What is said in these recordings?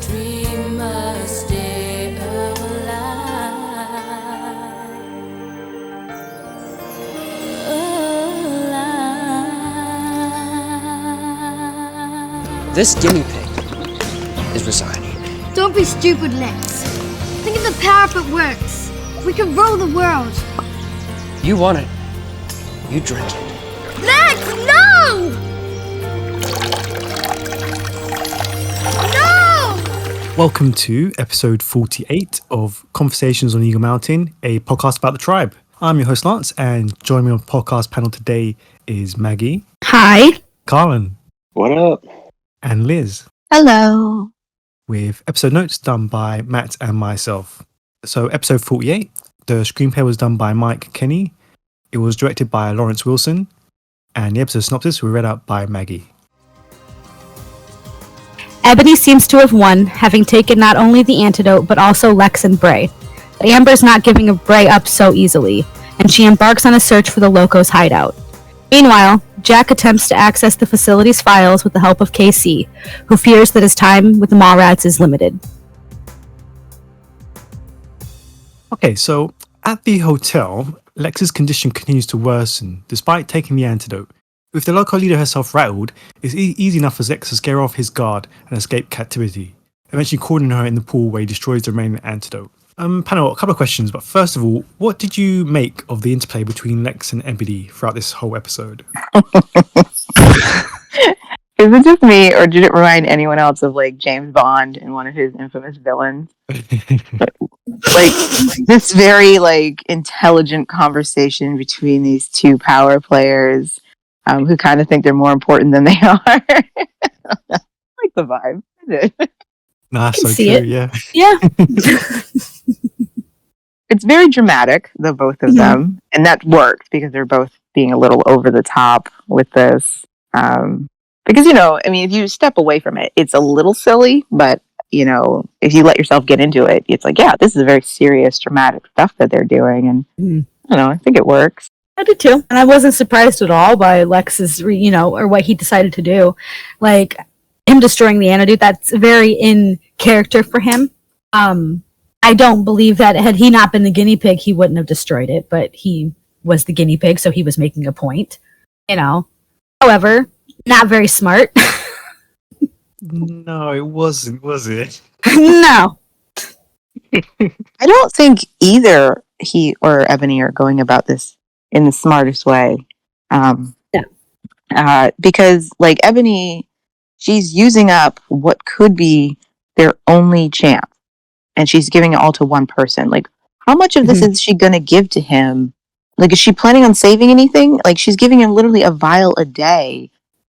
dream must stay alive. This guinea pig is resigning. Don't be stupid, Lex. Think of the power if it works. We can rule the world. You want it. You drink it. Lex, no! No! Welcome to episode 48 of Conversations on Eagle Mountain, a podcast about the tribe. I'm your host Lance, and joining me on the podcast panel today is Maggie. Hi. Carlin. What up? And Liz. Hello. With episode notes done by Matt and myself. So episode 48, the screenplay was done by Mike Kenny. It was directed by Lawrence Wilson. And the episode synopsis was read out by Maggie. Ebony seems to have won, having taken not only the antidote, but also Lex and Bray. But Amber's not giving Bray up so easily, and she embarks on a search for the Loco's hideout. Meanwhile, Jack attempts to access the facility's files with the help of KC, who fears that his time with the Mallrats is limited. Okay, so at the hotel, Lex's condition continues to worsen despite taking the antidote. With the local leader herself rattled, it's easy enough for Lex to scare off his guard and escape captivity, eventually cornering her in the pool where he destroys the remaining antidote. Panel, a couple of questions, but first of all, what did you make of the interplay between Lex and Ebony throughout this whole episode? Is it just me, or did it remind anyone else of like James Bond and one of his infamous villains? Like this very like intelligent conversation between these two power players who kind of think they're more important than they are. I like the vibe. Nah, so see true, it. yeah. Yeah. It's very dramatic, the both of them, and that worked because they're both being a little over the top with this. Because, you know, I mean, if you step away from it, it's a little silly, but, you know, if you let yourself get into it, it's like, yeah, this is very serious, dramatic stuff that they're doing. And, I don't know, I think it works. I did too. And I wasn't surprised at all by Lex's, or what he decided to do. Like, him destroying the antidote, that's very in character for him. I don't believe that had he not been the guinea pig, he wouldn't have destroyed it, but he was the guinea pig, so he was making a point, However, not very smart. No, it wasn't, was it? No. I don't think either he or Ebony are going about this in the smartest way. Because, like, Ebony, she's using up what could be their only chance. And she's giving it all to one person. Like, how much of this is she going to give to him? Like, is she planning on saving anything? Like, she's giving him literally a vial a day.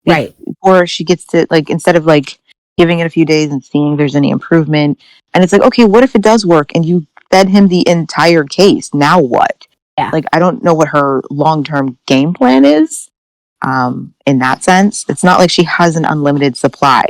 Right. Or she gets to, like, instead of, like, giving it a few days and seeing if there's any improvement. And it's like, okay, what if it does work and you fed him the entire case? Now what? Yeah. Like, I don't know what her long-term game plan is in that sense. It's not like she has an unlimited supply.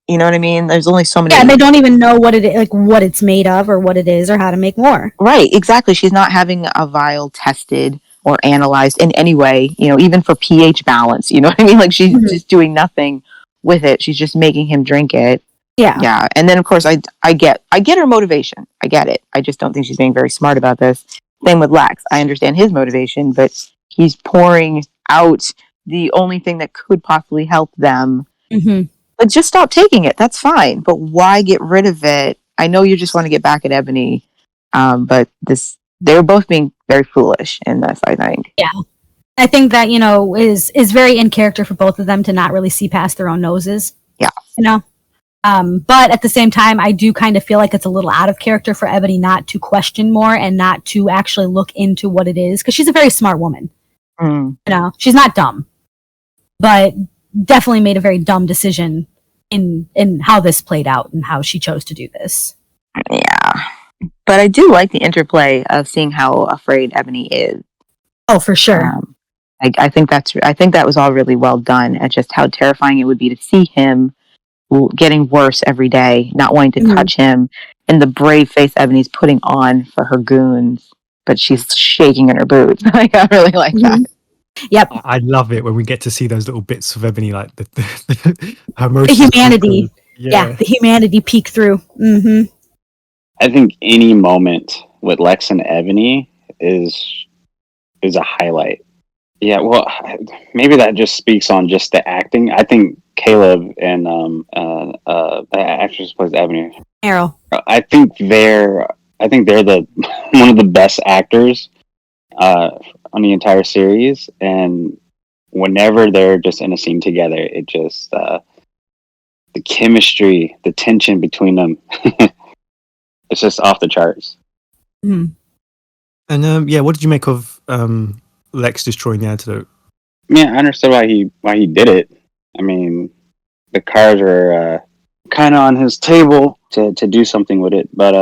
You know what I mean? There's only so many. Yeah, and they don't even know what it's made of or what it is or how to make more. Right, exactly. She's not having a vial tested or analyzed in any way, even for pH balance. You know what I mean? Like, she's just doing nothing with it. She's just making him drink it. Yeah. Yeah. And then, of course, I get her motivation. I get it. I just don't think she's being very smart about this. Same with Lex. I understand his motivation, but he's pouring out the only thing that could possibly help them. But just stop taking it. That's fine. But why get rid of it? I know you just want to get back at Ebony, but they're both being very foolish in this, I think. Yeah. I think that, is very in character for both of them to not really see past their own noses. Yeah. But at the same time, I do kind of feel like it's a little out of character for Ebony not to question more and not to actually look into what it is. Because she's a very smart woman. She's not dumb. But definitely made a very dumb decision in how this played out and how she chose to do this. Yeah. But I do like the interplay of seeing how afraid Ebony is. Oh, for sure. I think that was all really well done at just how terrifying it would be to see him getting worse every day, not wanting to touch him, and the brave face Ebony's putting on for her goons, but she's shaking in her boots. Like, I really like that. Yep. I love it when we get to see those little bits of Ebony, like her the humanity. Yeah, the humanity peek through. Mm-hmm. I think any moment with Lex and Ebony is a highlight. Yeah, well, maybe that just speaks on just the acting. I think Caleb and the actress who plays Ebony, Arrow. I think they're the one of the best actors on the entire series, and whenever they're just in a scene together, it just the chemistry, the tension between them, it's just off the charts. Mm. And what did you make of Lex destroying the antidote? Yeah, I understood why he did it. I mean, the cards were kind of on his table to do something with it, but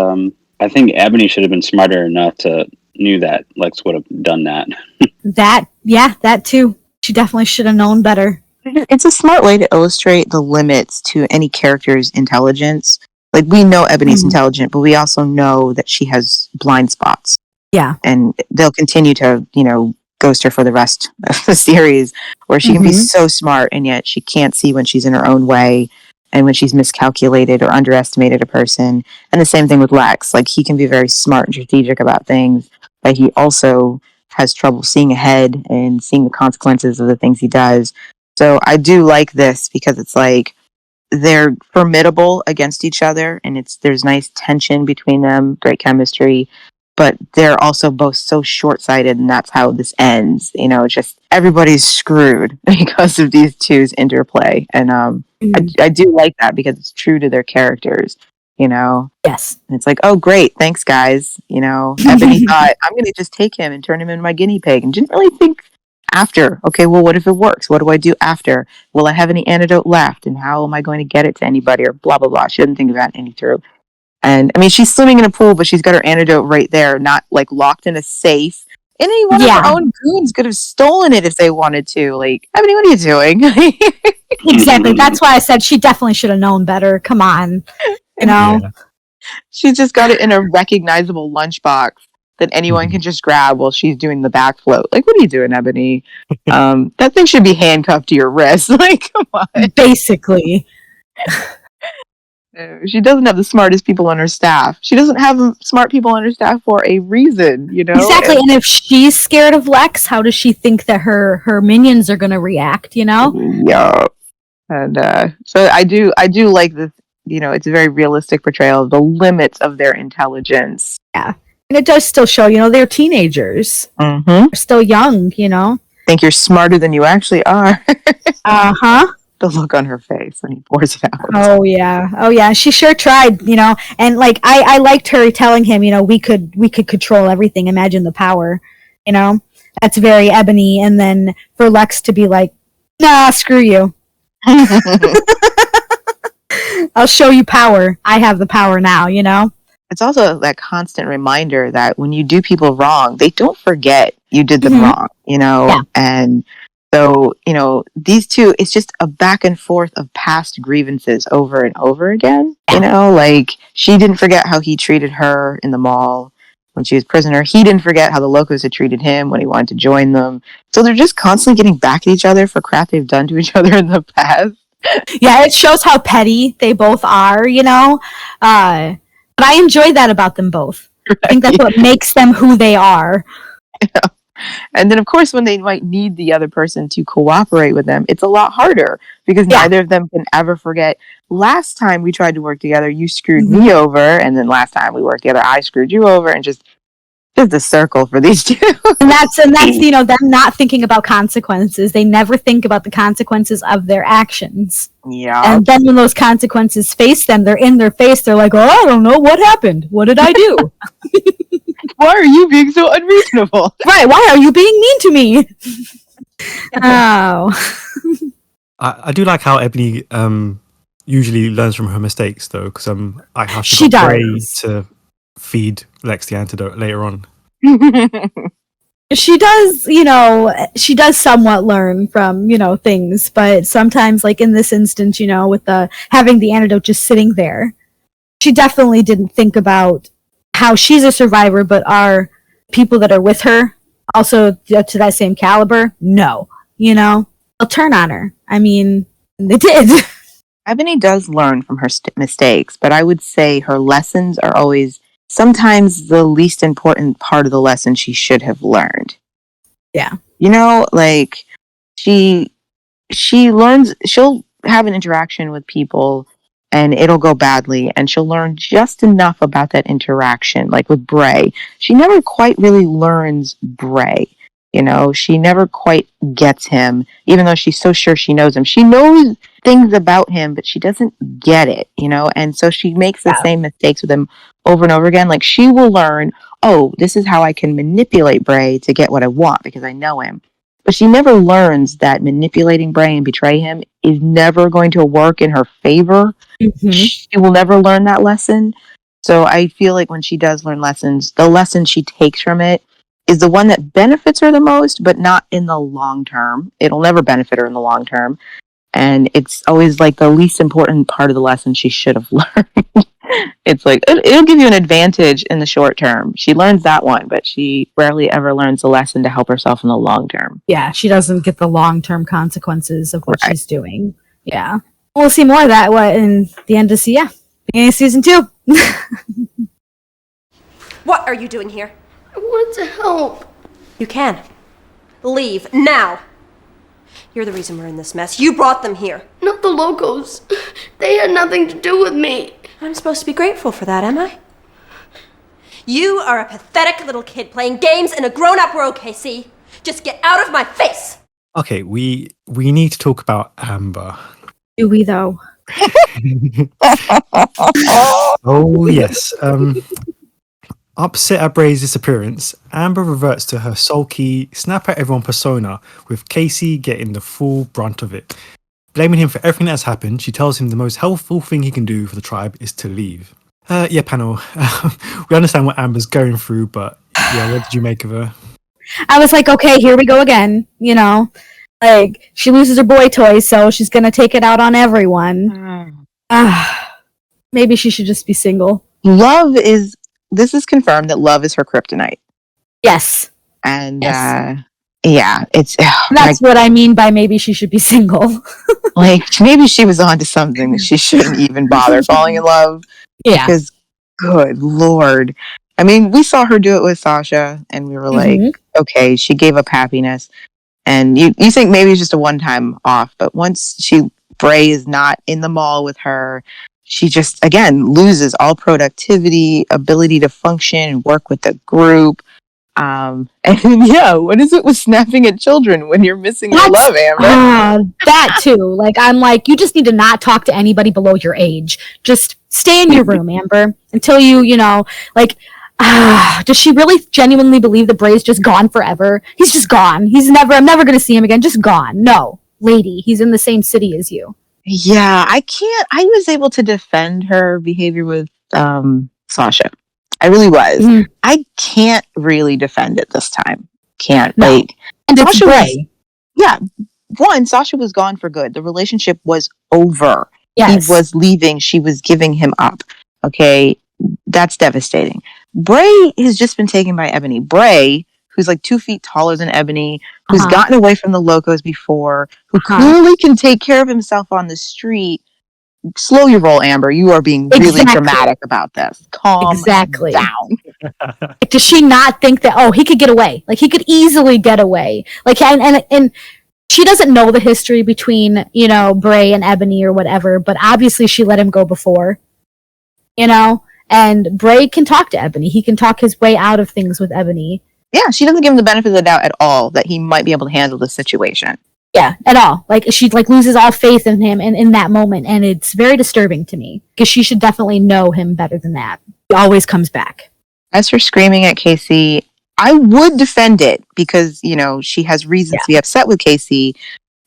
I think Ebony should have been smarter enough to knew that Lex would have done that. That too. She definitely should have known better. It's a smart way to illustrate the limits to any character's intelligence. Like, we know Ebony's intelligent, but we also know that she has blind spots. Yeah. And they'll continue to, ghost her for the rest of the series, where she can be so smart and yet she can't see when she's in her own way and when she's miscalculated or underestimated a person. And the same thing with Lex. Like, he can be very smart and strategic about things, but he also has trouble seeing ahead and seeing the consequences of the things he does. So I do like this because it's like they're formidable against each other, and there's nice tension between them, great chemistry, but they're also both so short-sighted, and that's how this ends. It's just everybody's screwed because of these two's interplay, and I do like that because it's true to their characters. Yes. And it's like, oh, great, thanks, guys. Ebony thought, I'm going to just take him and turn him into my guinea pig, and didn't really think after, okay, well, what if it works? What do I do after? Will I have any antidote left? And how am I going to get it to anybody? Or blah, blah, blah. She didn't think of that any through. And, I mean, she's swimming in a pool, but she's got her antidote right there, not, like, locked in a safe. And any one of her own goons could have stolen it if they wanted to. Like, Ebony, what are you doing? Exactly. That's why I said she definitely should have known better. Come on. Yeah. She's just got it in a recognizable lunchbox that anyone can just grab while she's doing the back float. Like, what are you doing, Ebony? That thing should be handcuffed to your wrist. Like, come on. Basically. She doesn't have the smartest people on her staff. She doesn't have smart people on her staff for a reason, Exactly. And if she's scared of Lex, how does she think that her minions are going to react, Yeah. And so I do like this, it's a very realistic portrayal of the limits of their intelligence. Yeah. And it does still show, they're teenagers. Mm-hmm. They're still young, Think you're smarter than you actually are. Uh-huh. The look on her face when he pours it out. Oh yeah. She sure tried, and like I liked her telling him, we could control everything. Imagine the power, That's very Ebony. And then for Lex to be like, nah, screw you. I'll show you power. I have the power now, It's also that constant reminder that when you do people wrong, they don't forget you did them wrong, Yeah. And so, these two, it's just a back and forth of past grievances over and over again. Like, she didn't forget how he treated her in the mall when she was prisoner. He didn't forget how the Locos had treated him when he wanted to join them. So they're just constantly getting back at each other for crap they've done to each other in the past. Yeah, it shows how petty they both are, But I enjoy that about them both. Right. I think that's what makes them who they are. Yeah. And then, of course, when they might need the other person to cooperate with them, it's a lot harder because neither of them can ever forget, last time we tried to work together, you screwed me over, and then last time we worked together, I screwed you over, and just a circle for these two. and that's them not thinking about consequences. They never think about the consequences of their actions. Yeah. And then when those consequences face them, they're in their face. They're like, oh, I don't know. What happened? What did I do? Why are you being so unreasonable? Right. Why are you being mean to me? Oh. I do like how Ebony usually learns from her mistakes, though, because how she got Ray does to feed Lex the antidote later on. She does somewhat learn from, things, but sometimes, like in this instance, with having the antidote just sitting there, she definitely didn't think about how she's a survivor, but are people that are with her also to that same caliber? No. They'll turn on her. I mean, they did. Ebony does learn from her mistakes, but I would say her lessons are always sometimes the least important part of the lesson she should have learned. Yeah. You know, like she learns, she'll have an interaction with people and it'll go badly, and she'll learn just enough about that interaction. Like with Bray, she never quite really learns Bray. You know, she never quite gets him, even though she's so sure she knows him. She knows things about him, but she doesn't get it, you know? And so she makes the same mistakes with him over and over again. Like, she will learn, oh, this is how I can manipulate Bray to get what I want because I know him. But she never learns that manipulating Bray and betray him is never going to work in her favor. Mm-hmm. She will never learn that lesson. So I feel like when she does learn lessons, the lesson she takes from it is the one that benefits her the most, but not in the long term. It'll never benefit her in the long term. And it's always like the least important part of the lesson she should have learned. It's like, it'll give you an advantage in the short term. She learns that one, but she rarely ever learns the lesson to help herself in the long term. Yeah, she doesn't get the long-term consequences of what she's doing. Yeah. We'll see more of that in the end of beginning of season 2. What are you doing here? I want to help. You can. Leave, now! You're the reason we're in this mess. You brought them here. Not the locals. They had nothing to do with me. I'm supposed to be grateful for that, am I? You are a pathetic little kid playing games in a grown-up world, Casey. Just get out of my face! Okay, we need to talk about Amber. Do we, though? Oh, yes. Upset at Bray's disappearance, Amber reverts to her sulky, snap at everyone persona, with Casey getting the full brunt of it. Blaming him for everything that has happened, she tells him the most helpful thing he can do for the tribe is to leave. Yeah, panel. We understand what Amber's going through, but yeah, what did you make of her? I was like, okay, here we go again. You know, like, she loses her boy toy, so she's gonna take it out on everyone. Maybe she should just be single. This is confirmed that love is her kryptonite. Yes. And, yes. Yeah, it's... That's what I mean by maybe she should be single. Like, maybe she was onto something that she shouldn't even bother falling in love. Yeah. Because, good Lord. I mean, we saw her do it with Sasha, and we were like, okay, she gave up happiness. And you think maybe it's just a one-time off, but once Bray is not in the mall with her, she just, again, loses all productivity, ability to function and work with the group. And yeah, what is it with snapping at children when you're missing your love, Amber? That too. Like, I'm like, you just need to not talk to anybody below your age. Just stay in your room, Amber, until you know, like, does she really genuinely believe that Bray's just gone forever? He's just gone. I'm never going to see him again. Just gone. No, lady, he's in the same city as you. Yeah, I was able to defend her behavior with Sasha. I really was. Mm-hmm. I can't really defend it this time. Can't. No. Like, and Sasha Sasha was gone for good. The relationship was over. Yes. He was leaving. She was giving him up. Okay, that's devastating. Bray has just been taken by Ebony. Bray, who's like 2 feet taller than Ebony, who's gotten away from the locos before, who clearly can take care of himself on the street. Slow your roll, Amber. You are being really dramatic about this. Calm down. Like, does she not think that, he could get away? Like, he could easily get away. Like, and she doesn't know the history between, you know, Bray and Ebony or whatever, but obviously she let him go before, you know? And Bray can talk to Ebony. He can talk his way out of things with Ebony. Yeah, she doesn't give him the benefit of the doubt at all that he might be able to handle the situation. Yeah, at all. Like, she loses all faith in him in that moment, and it's very disturbing to me because she should definitely know him better than that. He always comes back. As for screaming at Casey, I would defend it because, you know, she has reasons to be upset with Casey,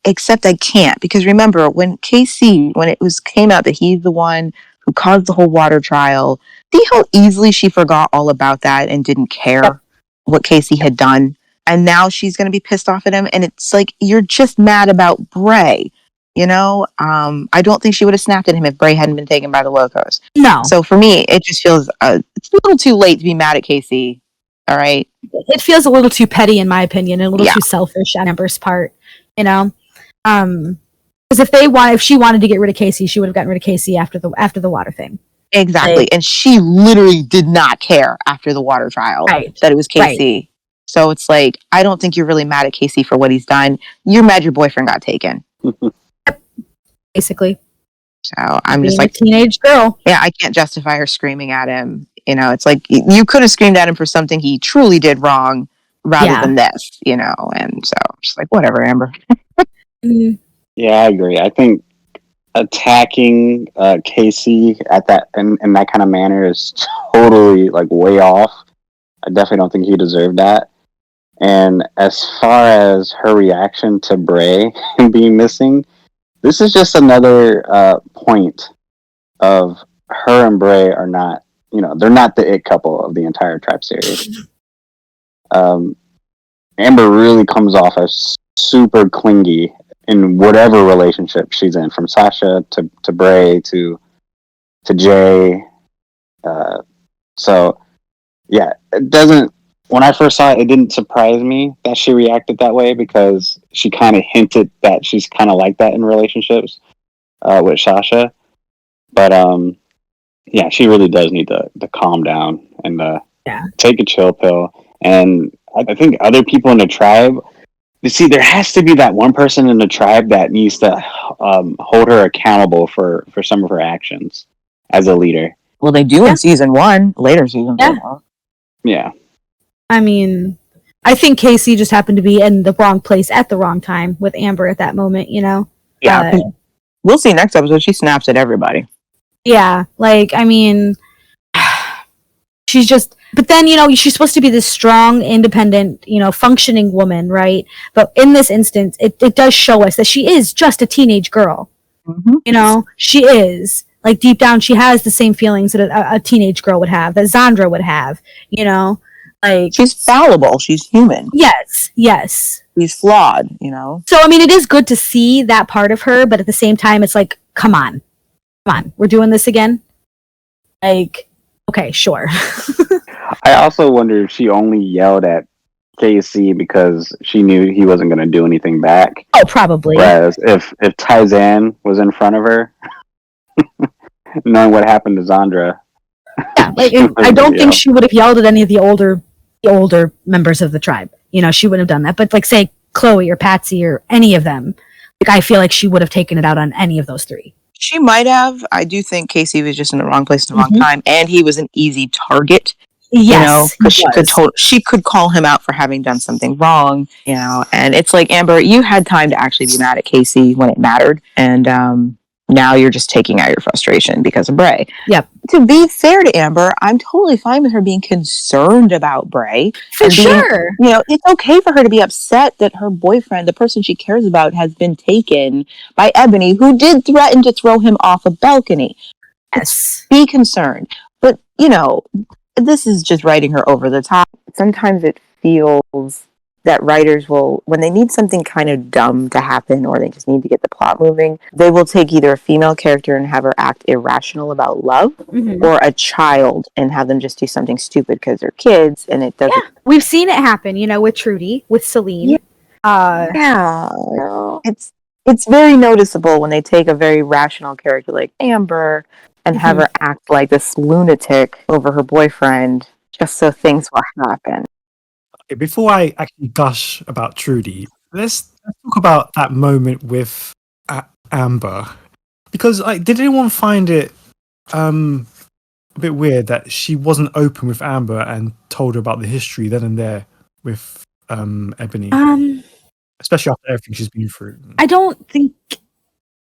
except I can't because remember when it came out that he's the one who caused the whole water trial, see how easily she forgot all about that and didn't care what Casey had done. And now she's going to be pissed off at him. And it's like, you're just mad about Bray. You know, I don't think she would have snapped at him if Bray hadn't been taken by the locos. No. So for me, it just feels it's a little too late to be mad at Casey. All right. It feels a little too petty, in my opinion, and a little too selfish on Amber's part. You know, Because if she wanted to get rid of Casey, she would have gotten rid of Casey after the water thing. Exactly. And she literally did not care after the water trial that it was Casey. Right. So it's like, I don't think you're really mad at Casey for what he's done. You're mad your boyfriend got taken. Basically. So I'm just like, a teenage girl. Yeah, I can't justify her screaming at him. You know, it's like you could have screamed at him for something he truly did wrong rather than this, you know. And so I'm just like, whatever, Amber. Yeah, I agree. I think attacking Casey at that in that kind of manner is totally like way off. I definitely don't think he deserved that. And as far as her reaction to Bray being missing, this is just another point of her and Bray are not, you know, they're not the it couple of the entire Tribe series. Amber really comes off as super clingy in whatever relationship she's in, from Sasha to Bray to Jay. So yeah, it doesn't. When I first saw it, it didn't surprise me that she reacted that way, because she kind of hinted that she's kind of like that in relationships with Sasha. But yeah, she really does need to calm down and take a chill pill. And I think other people in the tribe, you see, there has to be that one person in the tribe that needs to hold her accountable for some of her actions as a leader. Well, they do in season 1, later seasons. Yeah. I mean, I think Casey just happened to be in the wrong place at the wrong time with Amber at that moment, you know? Yeah. We'll see next episode. She snaps at everybody. Yeah. Like, I mean, she's just, but then, you know, she's supposed to be this strong, independent, you know, functioning woman, right? But in this instance, it does show us that she is just a teenage girl. Mm-hmm. You know, she is. Like, deep down, she has the same feelings that a teenage girl would have, that Zandra would have, you know? Like, she's fallible. She's human. Yes. She's flawed, you know? So, I mean, it is good to see that part of her, but at the same time, it's like, come on, we're doing this again? Like, okay, sure. I also wonder if she only yelled at KC because she knew he wasn't going to do anything back. Oh, probably. Whereas if Taizan was in front of her, knowing what happened to Zandra. Yeah, like, I don't think she would have yelled at any of the older members of the tribe. You know, she wouldn't have done that. But, like, say, Chloe or Patsy or any of them, like, I feel like she would have taken it out on any of those three. She might have. I do think Casey was just in the wrong place at the wrong time, and he was an easy target. Yes, you know, because she could call him out for having done something wrong, you know. And it's like, Amber, you had time to actually be mad at Casey when it mattered, and now you're just taking out your frustration because of Bray. Yep. To be fair to Amber, I'm totally fine with her being concerned about Bray. For sure. You know, it's okay for her to be upset that her boyfriend, the person she cares about, has been taken by Ebony, who did threaten to throw him off a balcony. Yes. Be concerned. But, you know, this is just writing her over the top. Sometimes it feels that writers will, when they need something kind of dumb to happen or they just need to get the plot moving, they will take either a female character and have her act irrational about love, or a child and have them just do something stupid because they're kids, and it doesn't. Yeah, we've seen it happen, you know, with Trudy, with Celine. Yeah. It's very noticeable when they take a very rational character like Amber and have her act like this lunatic over her boyfriend just so things will happen. Okay, before I actually gush about Trudy, let's talk about that moment with Amber. Because, like, did anyone find it a bit weird that she wasn't open with Amber and told her about the history then and there with Ebony? Especially after everything she's been through. I don't think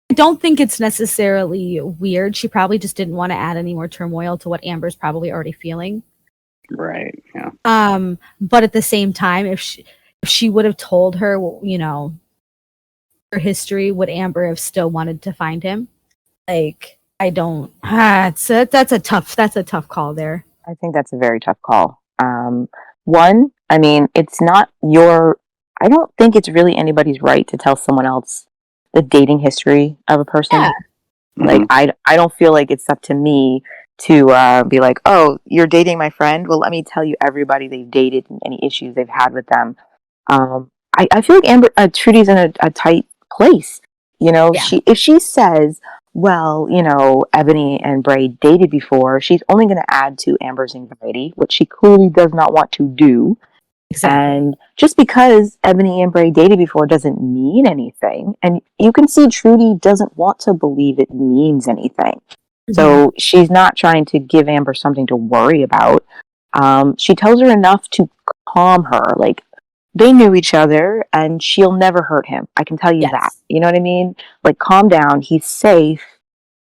it's necessarily weird. She probably just didn't want to add any more turmoil to what Amber's probably already feeling. Right. Yeah. But at the same time, if she would have told her, you know, her history, would Amber have still wanted to find him? Like, I don't. That's a tough call there. I think that's a very tough call. One, I mean, it's not your. I don't think it's really anybody's right to tell someone else the dating history of a person. Yeah. Like, I don't feel like it's up to me to be like, oh, you're dating my friend? Well, let me tell you everybody they've dated and any issues they've had with them. I feel like Trudy's in a tight place. You know, Yeah. if she says, well, you know, Ebony and Bray dated before, she's only going to add to Amber's anxiety, which she clearly does not want to do. Exactly. And just because Ebony and Bray dated before doesn't mean anything. And you can see Trudy doesn't want to believe it means anything. So she's not trying to give Amber something to worry about. She tells her enough to calm her. Like, they knew each other and she'll never hurt him. I can tell you that. You know what I mean? Like, calm down. He's safe.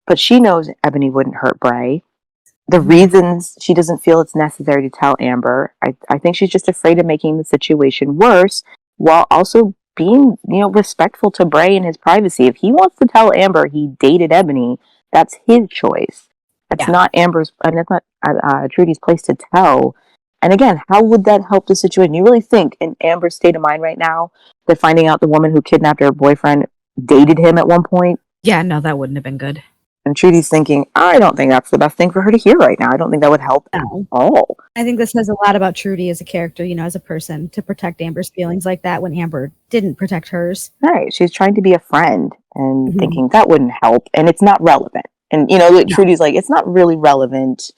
But she knows Ebony wouldn't hurt Bray. The reasons she doesn't feel it's necessary to tell Amber, I think she's just afraid of making the situation worse while also being, you know, respectful to Bray and his privacy. If he wants to tell Amber he dated Ebony, that's his choice. That's not Amber's, and that's not Trudy's place to tell. And again, how would that help the situation? You really think in Amber's state of mind right now that finding out the woman who kidnapped her boyfriend dated him at one point? Yeah, no, that wouldn't have been good. And Trudy's thinking, I don't think that's the best thing for her to hear right now. I don't think that would help at all. I think this says a lot about Trudy as a character, you know, as a person, to protect Amber's feelings like that when Amber didn't protect hers. Right. She's trying to be a friend and thinking that wouldn't help. And it's not relevant. And, you know, Trudy's like, it's not really relevant.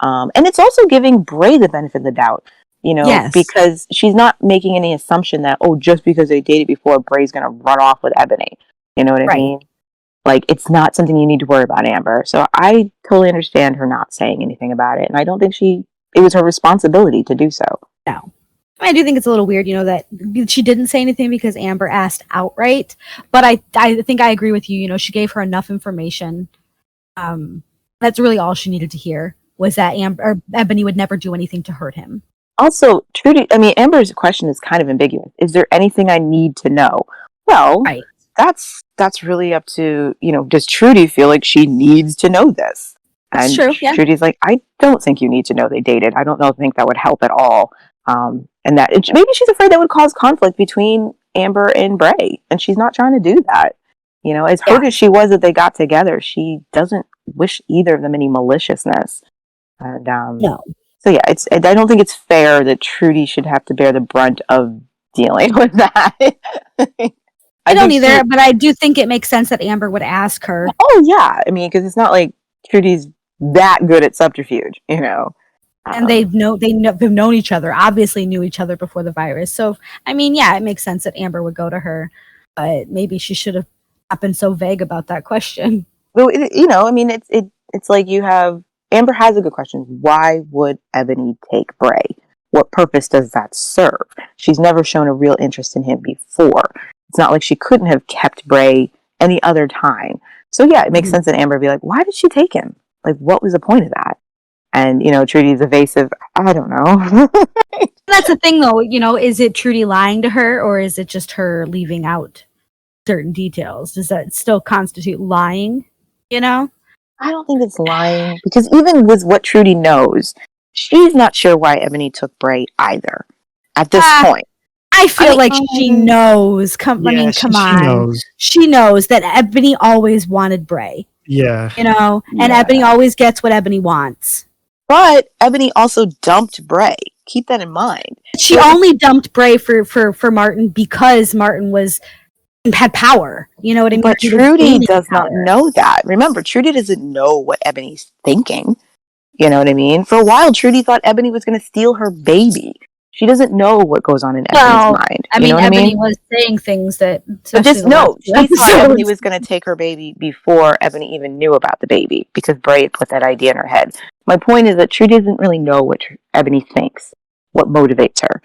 And it's also giving Bray the benefit of the doubt, you know, because she's not making any assumption that, oh, just because they dated before, Bray's going to run off with Ebony. You know what I mean? Like, it's not something you need to worry about, Amber. So I totally understand her not saying anything about it. And I don't think it was her responsibility to do so. No. I do think it's a little weird, you know, that she didn't say anything because Amber asked outright. But I think I agree with you. You know, she gave her enough information. That's really all she needed to hear, was that Ebony would never do anything to hurt him. Also, Amber's question is kind of ambiguous. Is there anything I need to know? Well, that's really up to, you know, does Trudy feel like she needs to know this? That's true, yeah. Trudy's like, I don't think you need to know they dated. I don't think that would help at all. And that maybe she's afraid that would cause conflict between Amber and Bray, and she's not trying to do that. You know, as hurt as she was that they got together, she doesn't wish either of them any maliciousness. And no. So yeah, I don't think it's fair that Trudy should have to bear the brunt of dealing with that. I don't either, but I do think it makes sense that Amber would ask her. Oh yeah, I mean, because it's not like Trudy's that good at subterfuge, you know. And they've known each other, obviously knew each other before the virus. So I mean, yeah, it makes sense that Amber would go to her, but maybe she should have not been so vague about that question. Well, you know, I mean, it's like you have Amber has a good question. Why would Ebony take Bray? What purpose does that serve? She's never shown a real interest in him before. It's not like she couldn't have kept Bray any other time. So yeah, it makes sense that Amber would be like, why did she take him? Like, what was the point of that? And, you know, Trudy's evasive. I don't know. That's the thing, though. You know, is it Trudy lying to her, or is it just her leaving out certain details? Does that still constitute lying? You know? I don't think it's lying. Because even with what Trudy knows, she's not sure why Ebony took Bray either. At this point. I feel like she knows. Come on. Knows. She knows that Ebony always wanted Bray. Yeah. You know? And Ebony always gets what Ebony wants. But Ebony also dumped Bray. Keep that in mind. She only dumped Bray for Martin because Martin had power. You know what I mean? But Trudy does not know that. Remember, Trudy doesn't know what Ebony's thinking. You know what I mean? For a while, Trudy thought Ebony was going to steal her baby. She doesn't know what goes on in Ebony's mind. I mean, Ebony was saying things that... But just no, she thought Ebony was going to take her baby before Ebony even knew about the baby, because Bray had put that idea in her head. My point is that Trudy doesn't really know what Ebony thinks, what motivates her.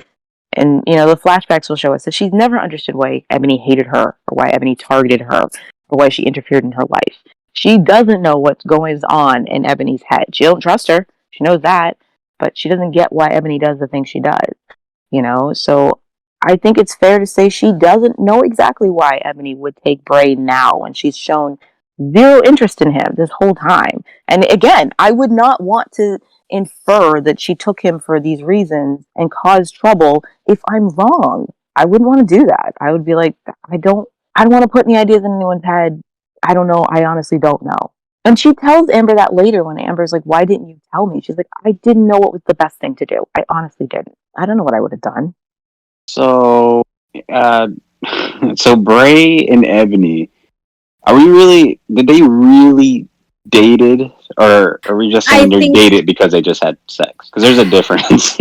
And, you know, the flashbacks will show us that she's never understood why Ebony hated her, or why Ebony targeted her, or why she interfered in her life. She doesn't know what's going on in Ebony's head. She don't trust her. She knows that. But she doesn't get why Ebony does the things she does, you know? So I think it's fair to say she doesn't know exactly why Ebony would take Bray now when she's shown zero interest in him this whole time. And again, I would not want to infer that she took him for these reasons and caused trouble if I'm wrong. I wouldn't want to do that. I would be like, I don't want to put any ideas in anyone's head. I don't know. I honestly don't know. And she tells Amber that later when Amber's like, why didn't you tell me? She's like, I didn't know what was the best thing to do. I honestly didn't. I don't know what I would have done. So, so Bray and Ebony, Did they really dated, or are we just saying I they're think dated because they just had sex? Because there's a difference.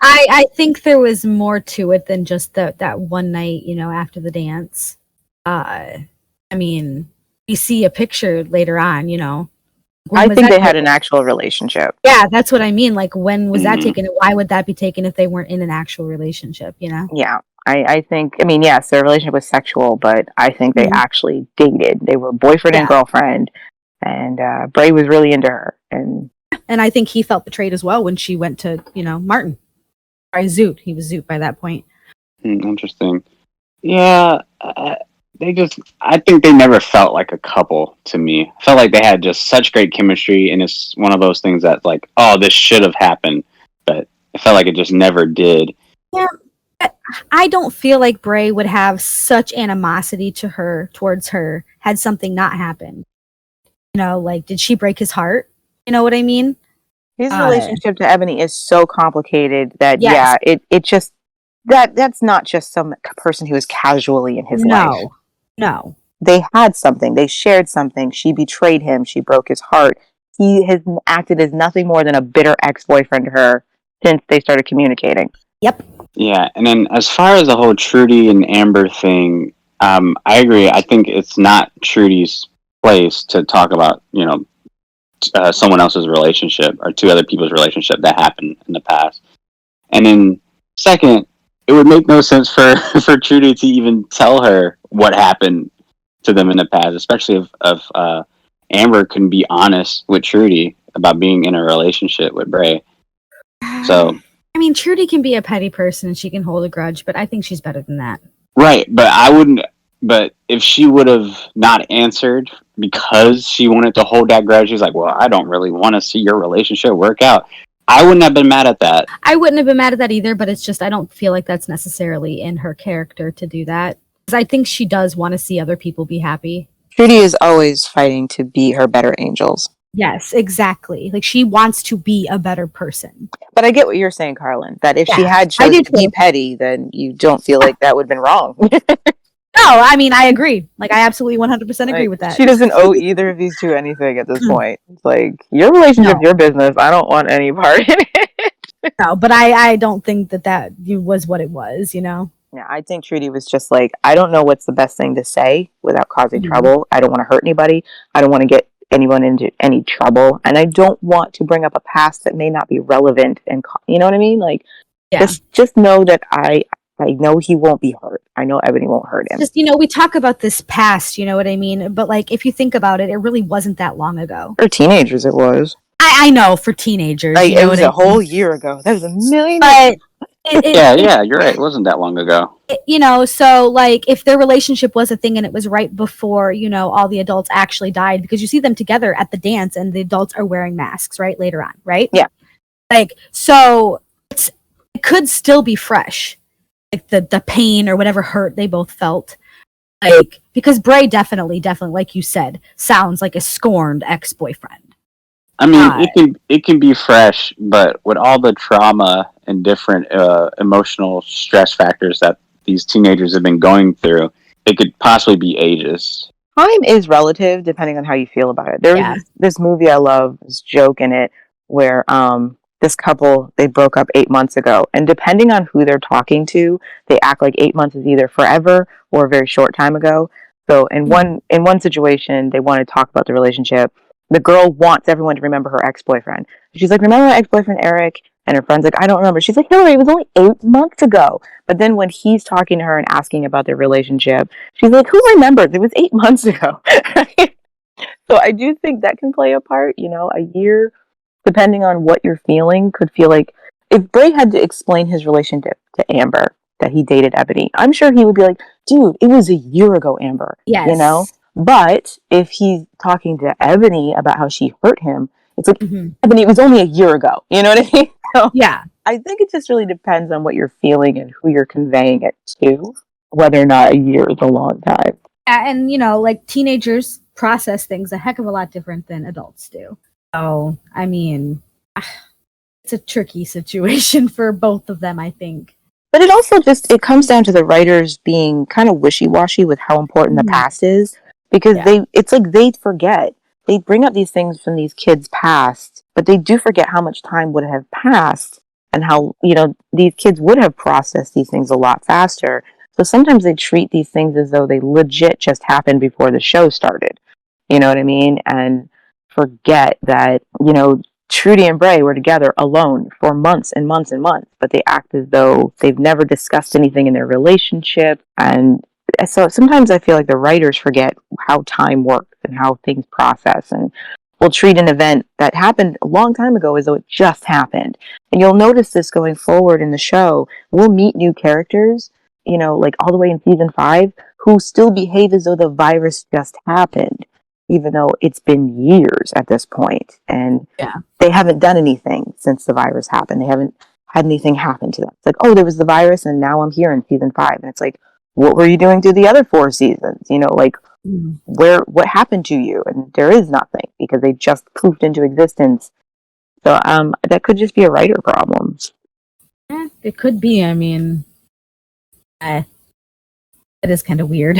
I think there was more to it than just that one night, after the dance. I mean, we see a picture later on, When I was think that they had taken? an actual relationship. Yeah, that's what I mean. Like, when was that Mhm. taken? And why would that be taken if they weren't in an actual relationship? Yeah. I think, I mean, yes, their relationship was sexual, but I think they Mhm. actually dated. They were boyfriend and Yeah. girlfriend, and Bray was really into her. And I think he felt betrayed as well when she went to, Martin. Or Zoot. He was Zoot by that point. Interesting. Yeah, I think they never felt like a couple to me. I felt like they had just such great chemistry, and it's one of those things that's like, oh, this should have happened, but it felt like it just never did. Yeah. I don't feel like Bray would have such animosity towards her had something not happened. Like, did she break his heart? You know what I mean? His relationship to Ebony is so complicated that, Yes. yeah, it just, that's not just some person who is casually in his life. No. They had something. They shared something. She betrayed him. She broke his heart. He has acted as nothing more than a bitter ex-boyfriend to her since they started communicating. Yep. Yeah, and then as far as the whole Trudy and Amber thing, I agree. I think it's not Trudy's place to talk about, someone else's relationship or two other people's relationship that happened in the past. And then second, it would make no sense for for Trudy to even tell her what happened to them in the past, especially if Amber can be honest with Trudy about being in a relationship with Bray. So I mean, Trudy can be a petty person and she can hold a grudge, but I think she's better than that. right, but I wouldn't. But if she would have not answered because she wanted to hold that grudge, she's like, "Well, I don't really want to see your relationship work out." I wouldn't have been mad at that. I wouldn't have been mad at that either, but it's just I don't feel like that's necessarily in her character to do that. Because I think she does want to see other people be happy. Trudy is always fighting to be her better angels. Yes, exactly. Like, she wants to be a better person. But I get what you're saying, Carlin, that if she Yeah, had I do chosen to be too. petty, then you don't feel like that would have been wrong. No, I mean, I agree. Like, I absolutely 100% agree with that. She doesn't owe either of these two anything at this point. It's like, your relationship, your business. I don't want any part in it. No, but I don't think that was what it was, Yeah, I think Trudy was just like, I don't know what's the best thing to say without causing trouble. I don't want to hurt anybody. I don't want to get anyone into any trouble. And I don't want to bring up a past that may not be relevant. And you know what I mean? Like, just know that I know he won't be hurt. I know Ebony won't hurt him. Just, we talk about this past, you know what I mean? But, like, if you think about it, it really wasn't that long ago. For teenagers, it was. I know, for teenagers. Like, it was a whole year ago. That was a million years ago. Yeah, you're right. It wasn't that long ago. So, like, if their relationship was a thing and it was right before, all the adults actually died, because you see them together at the dance and the adults are wearing masks, right? Later on, right? Yeah. Like, so it could still be fresh. Like, the pain or whatever hurt they both felt. Like, because Bray definitely, like you said, sounds like a scorned ex-boyfriend. I mean, it can be fresh, but with all the trauma and different emotional stress factors that these teenagers have been going through, it could possibly be ages. Time is relative depending on how you feel about it. There was this movie I love, this joke in it, where this couple, they broke up 8 months ago, and depending on who they're talking to, they act like 8 months is either forever or a very short time ago. So in one situation, they want to talk about the relationship. The girl wants everyone to remember her ex-boyfriend. She's like, remember my ex-boyfriend, Eric? And her friend's like, I don't remember. She's like, Hillary, it was only 8 months ago. But then when he's talking to her and asking about their relationship, she's like, who remembers? It was 8 months ago. So I do think that can play a part. A year, depending on what you're feeling, could feel like, if Bray had to explain his relationship to Amber, that he dated Ebony, I'm sure he would be like, dude, it was a year ago, Amber. Yes. But if he's talking to Ebony about how she hurt him, it's like, Ebony, it was only a year ago. You know what I mean? So yeah. I think it just really depends on what you're feeling and who you're conveying it to, whether or not a year is a long time. And, like, teenagers process things a heck of a lot different than adults do. So, I mean, it's a tricky situation for both of them, I think. But it also it comes down to the writers being kind of wishy-washy with how important the past is. because it's like they forget. They bring up these things from these kids' past, but they do forget how much time would have passed and how, these kids would have processed these things a lot faster. So sometimes they treat these things as though they legit just happened before the show started. You know what I mean? And forget that, Trudy and Bray were together alone for months and months and months, but they act as though they've never discussed anything in their relationship. And so sometimes I feel like the writers forget how time works and how things process, and will treat an event that happened a long time ago as though it just happened. And you'll notice this going forward in the show. We'll meet new characters, like all the way in season 5, who still behave as though the virus just happened, even though it's been years at this point, and they haven't done anything since the virus happened. They haven't had anything happen to them. It's like, oh, there was the virus, and now I'm here in season 5, and it's like, what were you doing through the other 4 seasons? What happened to you? And there is nothing, because they just poofed into existence. So that could just be a writer problem. It could be. I mean, it is kind of weird.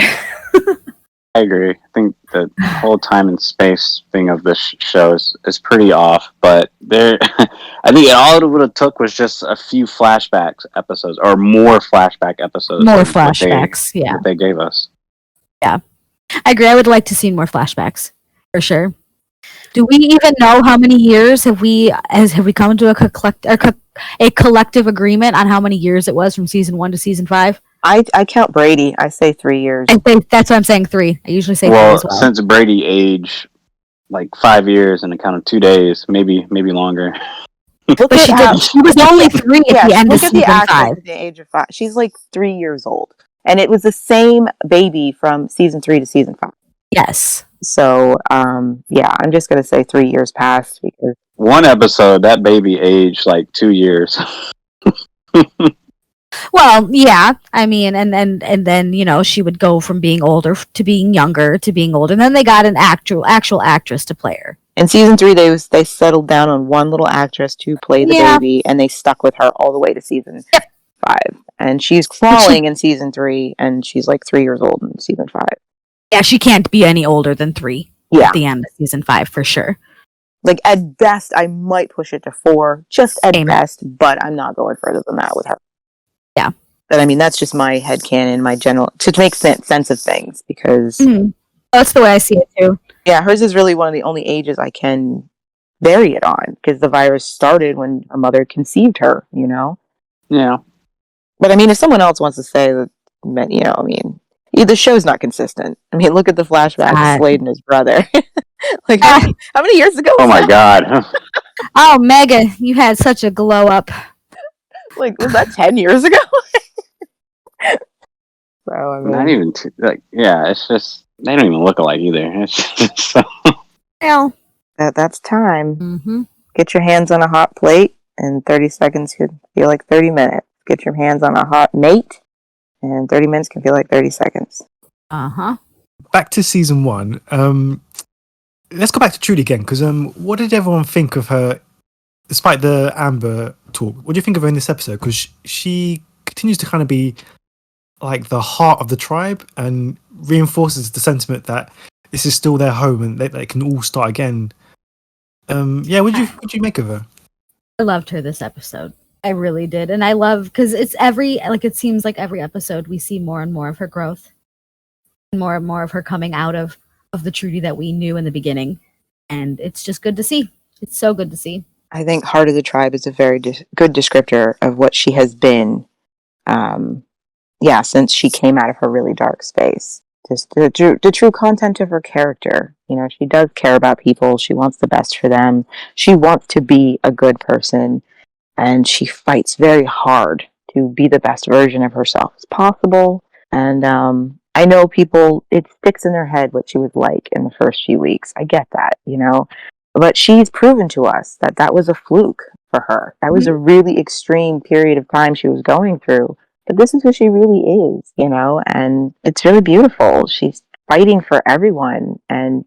I agree. I think the whole time and space thing of this show is pretty off, but I think all it would have took was just a few flashbacks episodes, or more flashback episodes. More flashbacks, that they gave us. Yeah, I agree. I would like to see more flashbacks, for sure. Do we even know how many years have we come to a collective agreement on how many years it was from season 1 to season 5? I count Brady. I say 3 years. That's what I'm saying, 3. I usually say 3 as well. Since Brady aged like 5 years in a count of 2 days, maybe longer. But she was only 3 at the end of season 5. At the age of 5. She's like 3 years old. And it was the same baby from season 3 to season 5. Yes. So, I'm just going to say 3 years passed, because one episode, that baby aged like 2 years. Well, yeah. I mean, and then she would go from being older to being younger to being older, and then they got an actual actress to play her. In season 3, they settled down on one little actress to play the baby, and they stuck with her all the way to season 5. And she's crawling in season 3, and she's like 3 years old in season 5. Yeah, she can't be any older than 3 at the end of season 5 for sure. Like, at best, I might push it to 4, just at best, but I'm not going further than that with her. Yeah. But I mean, that's just my headcanon, my general, to make sense of things, because that's the way I see it too. Yeah, hers is really one of the only ages I can bury it on, because the virus started when her mother conceived her, Yeah. But I mean, if someone else wants to say that, the show's not consistent. I mean, look at the flashback of Slade and his brother. Like, how many years ago was my that? God. Oh, Mega, you had such a glow up. Like, was that 10 years ago? So, I mean, not even, it's just, they don't even look alike either. It's just so... Well, that's time. Mm-hmm. Get your hands on a hot plate, and 30 seconds could feel like 30 minutes. Get your hands on a hot mate, and 30 minutes can feel like 30 seconds. Uh-huh. Back to season 1. Let's go back to Trudy again, because what did everyone think of her, despite the Amber talk? What do you think of her in this episode? Because she continues to kind of be like the heart of the tribe, and reinforces the sentiment that this is still their home and they can all start again. What'd you make of her? I loved her this episode. I really did. And I love, because it seems like every episode we see more and more of her growth, and more of her coming out of the Trudy that we knew in the beginning. And it's just good to see. It's so good to see. I think Heart of the Tribe is a very good descriptor of what she has been, since she came out of her really dark space. Just the true content of her character. She does care about people. She wants the best for them. She wants to be a good person. And she fights very hard to be the best version of herself as possible. And I know people, it sticks in their head what she was like in the first few weeks. I get that, But she's proven to us that was a fluke for her. That was a really extreme period of time she was going through. But this is who she really is, And it's really beautiful. She's fighting for everyone and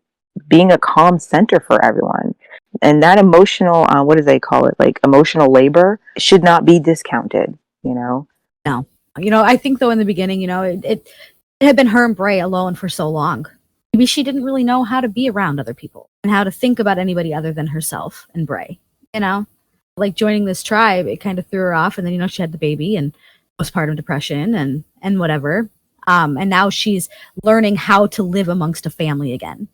being a calm center for everyone. And that emotional, what do they call it? Like emotional labor should not be discounted, No. I think though in the beginning, it had been her and Bray alone for so long. maybe she didn't really know how to be around other people and how to think about anybody other than herself and Bray. You know, like joining this tribe, it kind of threw her off. And then, she had the baby and postpartum depression and whatever. And now she's learning how to live amongst a family again.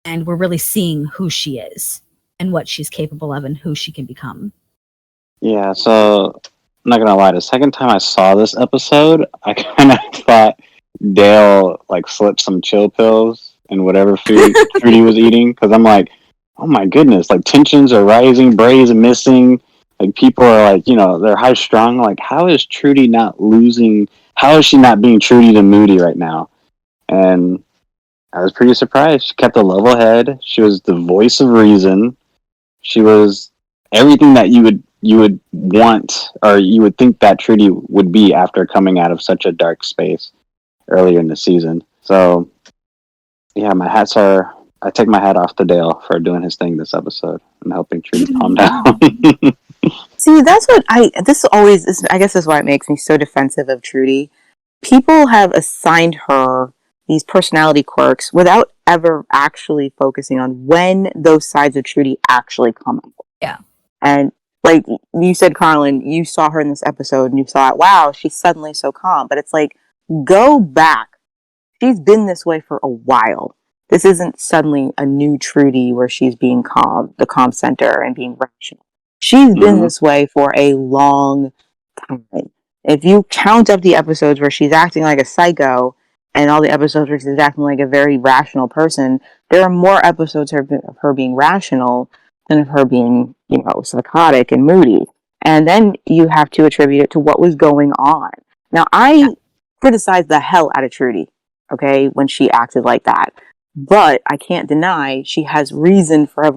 And we're really seeing who she is and what she's capable of and who she can become. Yeah, so I'm not gonna lie, the second time I saw this episode, I kind of thought Dale like slipped some chill pills in whatever food he was eating, because I'm like, oh my goodness, like tensions are rising, Bray's missing, like people are like, they're high strung. Like, how is Trudy not losing? How is she not being Trudy to Moody right now? And I was pretty surprised. She kept a level head. She was the voice of reason. She was everything that you would want, or you would think that Trudy would be after coming out of such a dark space earlier in the season. So, yeah, I take my hat off to Dale for doing his thing this episode and helping Trudy calm down. See, that's what I guess this is why it makes me so defensive of Trudy. People have assigned her these personality quirks without ever actually focusing on when those sides of Trudy actually come out. Yeah. And like you said, Carlin, you saw her in this episode and you thought, wow, she's suddenly so calm. But it's like, go back. She's been this way for a while. This isn't suddenly a new Trudy where she's being calm, the calm center, and being rational. She's been this way for a long time. If you count up the episodes where she's acting like a psycho and all the episodes where she's acting like a very rational person, there are more episodes of her being rational than of her being, psychotic and moody. And then you have to attribute it to what was going on. Now, I criticized the hell out of Trudy, okay, when she acted like that. But I can't deny she has reason for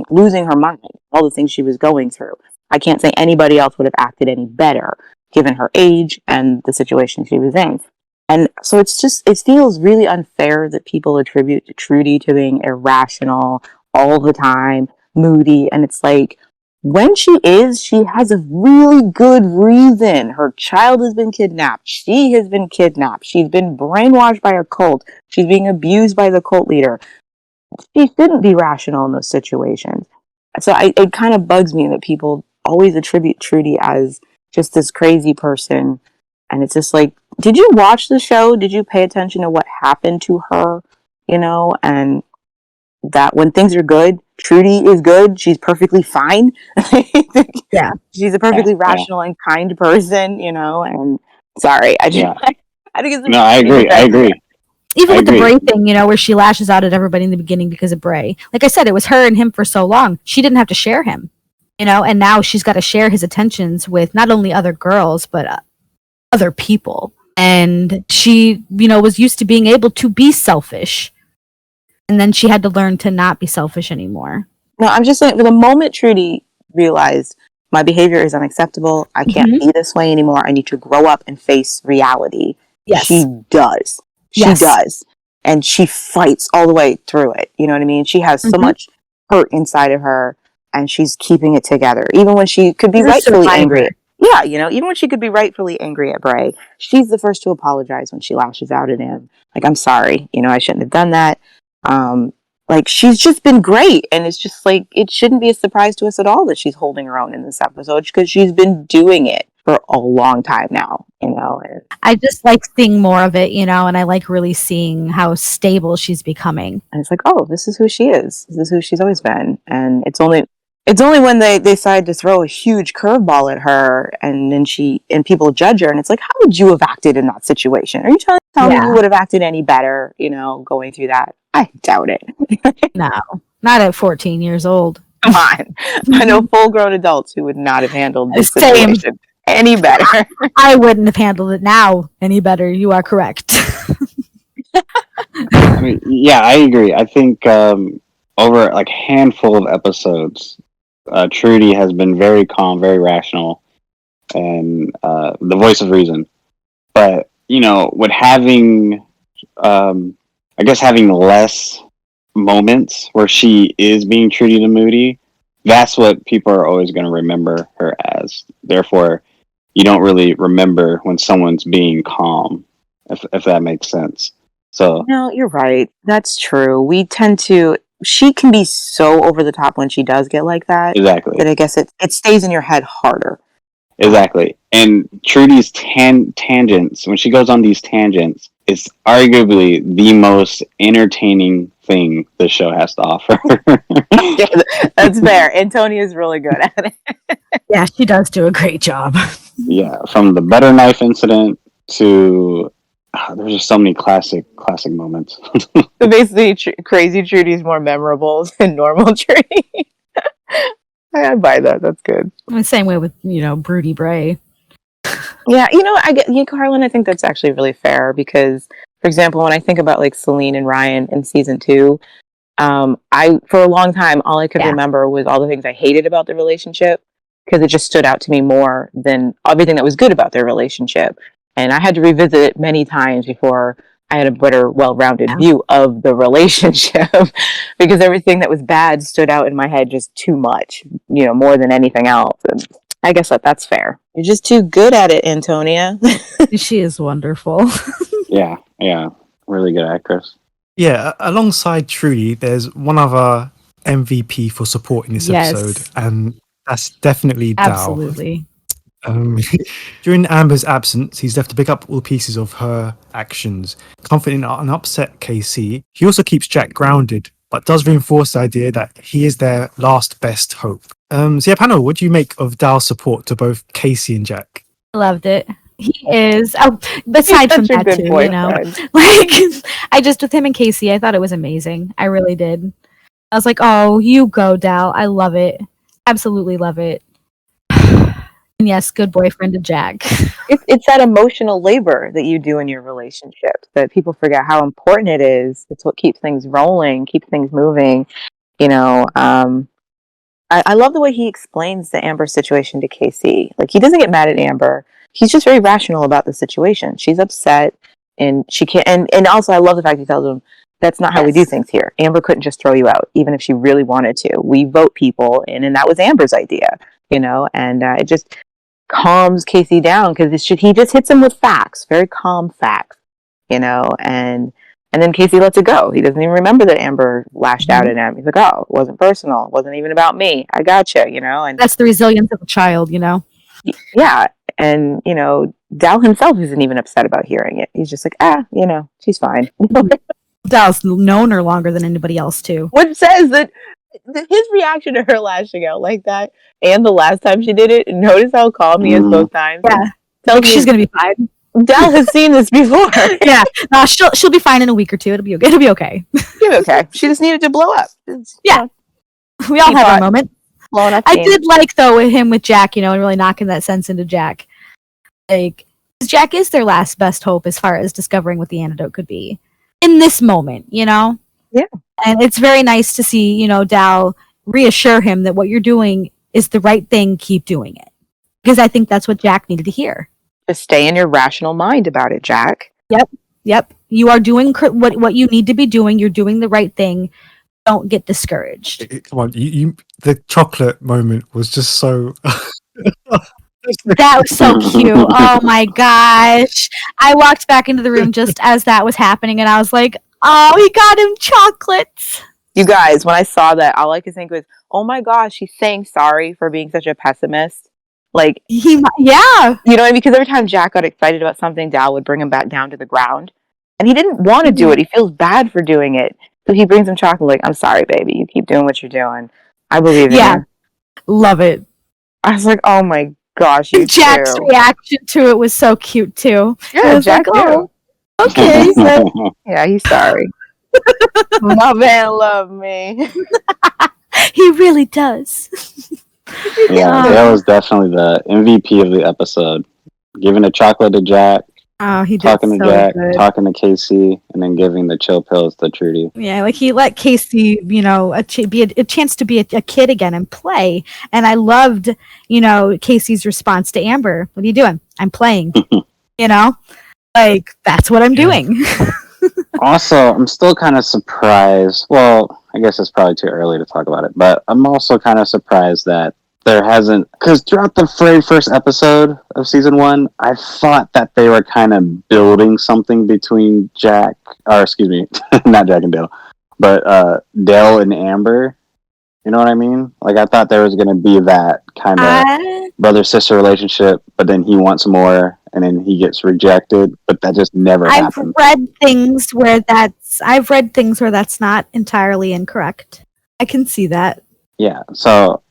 losing her mind, all the things she was going through. I can't say anybody else would have acted any better, given her age and the situation she was in. And so it feels really unfair that people attribute Trudy to being irrational all the time, moody, and it's like, when she has a really good reason. Her child has been kidnapped. She has been kidnapped. She's been brainwashed by a cult. She's being abused by the cult leader. She shouldn't be rational in those situations. So it kind of bugs me that people always attribute Trudy as just this crazy person. And it's just like, did you watch the show? Did you pay attention to what happened to her? And that when things are good, Trudy is good. She's perfectly fine. Yeah. She's a perfectly rational and kind person, and sorry, I think it's no, I agree. Even with the Bray thing, where she lashes out at everybody in the beginning because of Bray. Like I said, it was her and him for so long. She didn't have to share him, and now she's got to share his attentions with not only other girls, but other people. And she, was used to being able to be selfish. And then she had to learn to not be selfish anymore. No, I'm just saying, for the moment Trudy realized my behavior is unacceptable, I can't be this way anymore, I need to grow up and face reality. Yes. She does. She does. And she fights all the way through it. You know what I mean? She has so much hurt inside of her, and she's keeping it together. Even when she could be rightfully angry. Yeah, even when she could be rightfully angry at Bray, she's the first to apologize when she lashes out at him. Like, I'm sorry, I shouldn't have done that. She's just been great, and it's just like, it shouldn't be a surprise to us at all that she's holding her own in this episode, because she's been doing it for a long time now, I just like seeing more of it, and I like really seeing how stable she's becoming. And it's like, oh, this is who she is. This is who she's always been. And it's only when they decide to throw a huge curveball at her, and then people judge her, and it's like, how would you have acted in that situation? Are you trying to tell me you would have acted any better, going through that? I doubt it. No, not at 14 years old. Come on. I know full-grown adults who would not have handled this situation any better. I wouldn't have handled it now any better. You are correct. I mean, yeah, I agree. I think over like a handful of episodes, Trudy has been very calm, very rational, and the voice of reason. But, with having... I guess having less moments where she is being Trudy to Moody, that's what people are always going to remember her as. Therefore, you don't really remember when someone's being calm, if that makes sense. So No, you're right. That's true. We tend to. She can be so over the top when she does get like that. exactly. That I guess it stays in your head harder. Exactly. And Trudy's tangents, when she goes on these tangents, is arguably the most entertaining thing the show has to offer. Yeah, that's fair. Antonia's really good at it. Yeah, she does do a great job. Yeah, from the butter knife incident to there's just so many classic moments. So basically, Crazy Trudy's more memorable than normal Trudy. I buy that. That's good. The same way with, Broody Bray. Yeah, I get you, Carlin. I think that's actually really fair because, for example, when I think about like Celine and Ryan in season 2, I for a long time all I could remember was all the things I hated about the relationship because it just stood out to me more than everything that was good about their relationship, and I had to revisit it many times before I had a better, well-rounded view of the relationship because everything that was bad stood out in my head just too much, more than anything else. And I guess that's fair. You're just too good at it, Antonia. She is wonderful. Yeah, really good actress. Yeah, alongside Trudy, there's one other MVP for support in this episode, and that's definitely Dal. Absolutely. During Amber's absence, he's left to pick up all pieces of her actions, comforting an upset Casey. He also keeps Jack grounded, but does reinforce the idea that he is their last best hope. So yeah, panel, what do you make of Dal's support to both Casey and Jack? I loved it. He is. Oh, aside from that too, like I just with him and Casey, I thought it was amazing. I really did. I was like, oh, you go, Dal. I love it. Absolutely love it. And yes, good boyfriend to Jack. It's that emotional labor that you do in your relationship that people forget how important it is. It's what keeps things rolling, keeps things moving. I love the way he explains the Amber situation to Casey. Like, he doesn't get mad at Amber. He's just very rational about the situation. She's upset, and she can't. And also, I love the fact he tells him that's not how we do things here. Amber couldn't just throw you out, even if she really wanted to. We vote people in, and that was Amber's idea. And it just calms Casey down because he just hits him with facts, very calm facts. And then Casey lets it go. He doesn't even remember that Amber lashed out at him. He's like, oh, it wasn't personal. It wasn't even about me. I gotcha, And that's the resilience of a child, Yeah. And, Dal himself isn't even upset about hearing it. He's just like, she's fine. Dal's known her longer than anybody else, too. What says that his reaction to her lashing out like that and the last time she did it, notice how calm he is both times. Yeah. Like she's going to be fine. Dal has seen this before. Yeah, she'll be fine in a week or two. It'll be okay. It'll be okay. She just needed to blow up. Yeah, we all have our moment. Blowing up. I did like though with him with Jack, and really knocking that sense into Jack. Like Jack is their last best hope as far as discovering what the antidote could be in this moment. Yeah, and it's very nice to see Dal reassure him that what you're doing is the right thing. Keep doing it because I think that's what Jack needed to hear. Just stay in your rational mind about it, Jack. Yep. You are doing what you need to be doing. You're doing the right thing. Don't get discouraged. Come on, the chocolate moment was just so... That was so cute. Oh my gosh. I walked back into the room just as that was happening, and I was like, oh, he got him chocolates. You guys, when I saw that, all I could think was, oh my gosh, he's saying sorry for being such a pessimist. Like, because every time Jack got excited about something, Dal would bring him back down to the ground. And he didn't want to do it. He feels bad for doing it. So he brings him chocolate, like, I'm sorry, baby. You keep doing what you're doing. I believe in you. Love it. I was like, oh my gosh, Jack's reaction to it was so cute, too. Yeah, Jack, like, okay. Yeah, he's sorry. My man loved me. He really does. Yeah, that was definitely the MVP of the episode. Giving a chocolate to Jack. Oh, he did talking to Jack, good. talking to Casey, and then giving the chill pills to Trudy. Yeah, like he let Casey, be a chance to be a kid again and play. And I loved, Casey's response to Amber. What are you doing? I'm playing. Like that's what I'm doing. Also, I'm still kind of surprised. Well, I guess it's probably too early to talk about it, but I'm also kind of surprised that there hasn't, because throughout the very first episode of season 1, I thought that they were kind of building something between not Jack and Dale, but Dale and Amber. You know what I mean? Like, I thought there was going to be that kind of brother-sister relationship, but then he wants more, and then he gets rejected, but that just never happened. I've read things where that's not entirely incorrect. I can see that. Yeah, so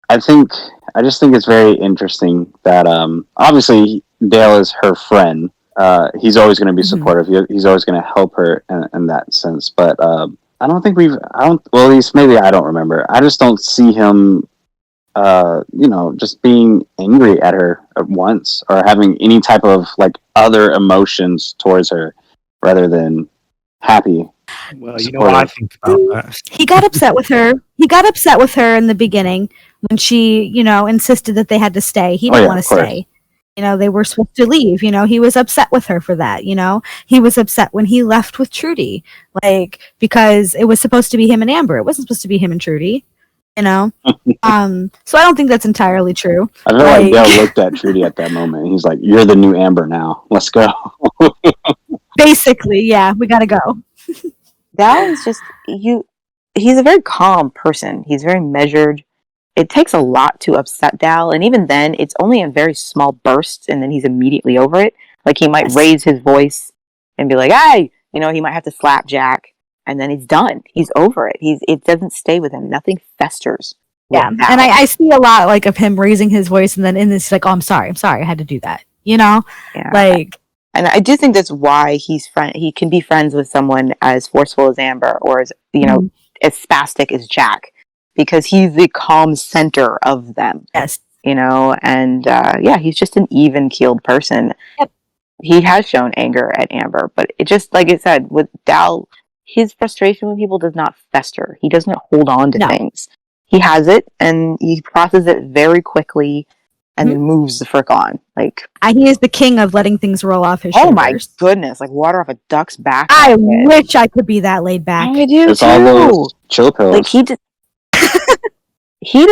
I just think it's very interesting that obviously Dale is her friend. He's always going to be supportive. He's always going to help her in that sense. But I don't think well, at least maybe I don't remember. I just don't see him, just being angry at her at once or having any type of like other emotions towards her rather than happy. Well, you know what I think about that. He got upset with her. He got upset with her in the beginning when she, insisted that they had to stay. He didn't want to stay. They were supposed to leave. He was upset with her for that. He was upset when he left with Trudy, because it was supposed to be him and Amber. It wasn't supposed to be him and Trudy. So I don't think that's entirely true. I feel like Dale looked at Trudy at that moment, and he's like, "You're the new Amber now. Let's go." Basically, yeah, we gotta go. Dal is just he's a very calm person. He's very measured. It takes a lot to upset Dal, and even then it's only in very small bursts, and then he's immediately over it. Like, he might raise his voice and be like, "Hey," he might have to slap Jack, and then he's done. He's over it. It doesn't stay with him. Nothing festers. Yeah, and I see a lot of him raising his voice, and then in this, "Oh, I'm sorry, I had to do that." Yeah. And I do think that's why he can be friends with someone as forceful as Amber, or as as spastic as Jack, because he's the calm center of them. Yes. And he's just an even-keeled person. Yep. He has shown anger at Amber, but it just, like I said, with Dal, his frustration with people does not fester. He doesn't hold on to things. He has it, and he processes it very quickly, and then moves the frick on. He is the king of letting things roll off his shoulders. Oh my goodness, like water off a duck's back. I wish I could be that laid back. I do it's too. All those chill pills. He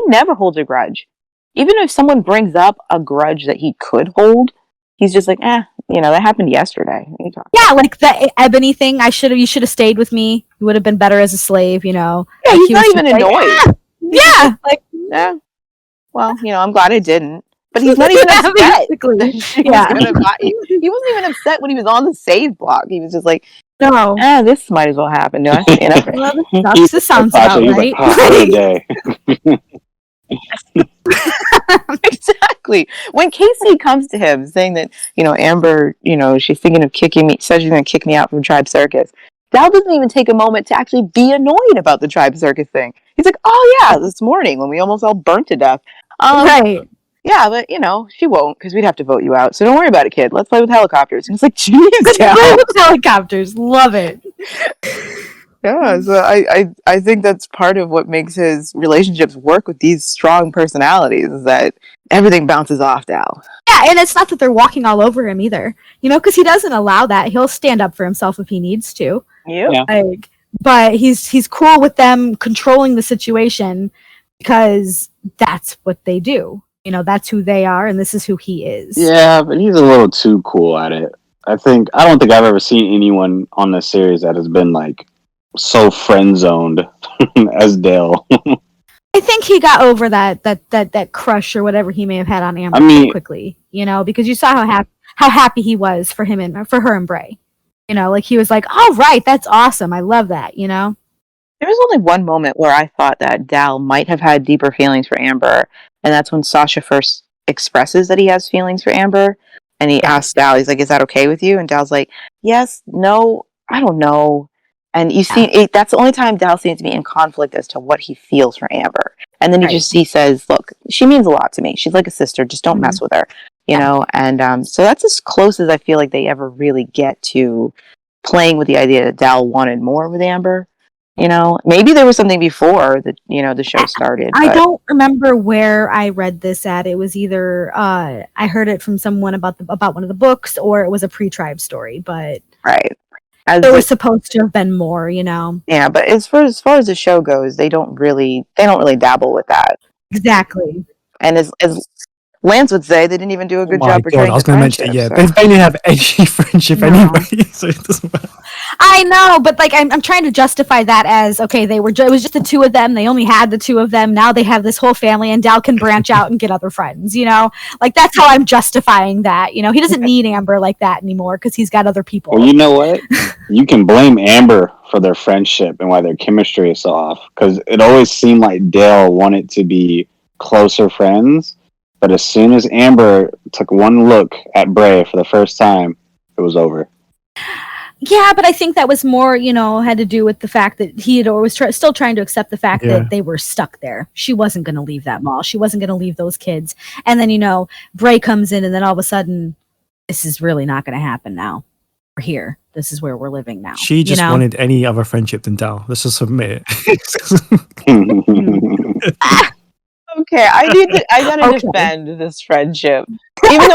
never holds a grudge. Even if someone brings up a grudge that he could hold, he's just like, that happened yesterday. Yeah, like the Ebony thing. You should have stayed with me. You would have been better as a slave, Yeah, he's not even annoyed. Yeah. Yeah. Well, I'm glad I didn't. But he's not even upset. Basically. He wasn't even upset when he was on the save block. He was just like, no. This might as well happen. No, this sounds about right. Exactly. When Casey comes to him saying that, Amber, she's thinking of kicking me, says she's going to kick me out from Tribe Circus, Dal doesn't even take a moment to actually be annoyed about the Tribe Circus thing. He's like, "Oh yeah, this morning when we almost all burnt to death." Right. Yeah, but she won't, because we'd have to vote you out. So don't worry about it, kid. Let's play with helicopters. And it's like, geez, Dal. Play with helicopters. Love it. Yeah, so I think that's part of what makes his relationships work with these strong personalities, is that everything bounces off Dal. Yeah, and it's not that they're walking all over him either. Because he doesn't allow that. He'll stand up for himself if he needs to. Yeah. But he's cool with them controlling the situation, because that's what they do. That's who they are, and this is who he is. Yeah, but he's a little too cool at it. I don't think I've ever seen anyone on this series that has been so friend zoned as Dale. I think he got over that crush or whatever he may have had on Amber quickly. Because you saw how happy he was for him and for her and Bray. He was like, "Oh right, that's awesome. I love that." There was only one moment where I thought that Dal might have had deeper feelings for Amber, and that's when Sasha first expresses that he has feelings for Amber, and he asks Dal, he's like, "Is that okay with you?" And Dal's like, "Yes, no, I don't know." And you see, that's the only time Dal seems to be in conflict as to what he feels for Amber. And then he says, "Look, she means a lot to me. She's like a sister. Just don't mess with her." And so that's as close as I feel like they ever really get to playing with the idea that Dal wanted more with Amber. Maybe there was something before that, the show started. I don't remember where I read this at. It was either I heard it from someone about one of the books, or it was a pre-Tribe story. But right, there was supposed to have been more. Yeah, but as far as the show goes, they don't really dabble with that. Exactly. And as Lance would say, they didn't even do a Oh good my job god, portraying I was the going to mention it. friendship. Yeah, So. they didn't have any friendship No. anyway, so it doesn't matter. I know, but like I'm trying to justify that as okay. It was just the two of them. They only had the two of them. Now they have this whole family, and Dal can branch out and get other friends. You know, like that's how I'm justifying that. You know, he doesn't need Amber like that anymore because he's got other people. Well, you know what? You can blame Amber for their friendship and why their chemistry is so off. Because it always seemed like Dale wanted to be closer friends, but as soon as Amber took one look at Bray for the first time, it was over. Yeah, but I think that was more, had to do with the fact that he had always still trying to accept the fact Yeah. that they were stuck there. She wasn't going to leave that mall. She wasn't going to leave those kids. And then, Bray comes in, and then all of a sudden, this is really not going to happen now. We're here. This is where we're living now. She just wanted any other friendship than Dal. Let's just admit Mm-hmm. Okay, I gotta Okay. defend this friendship. Even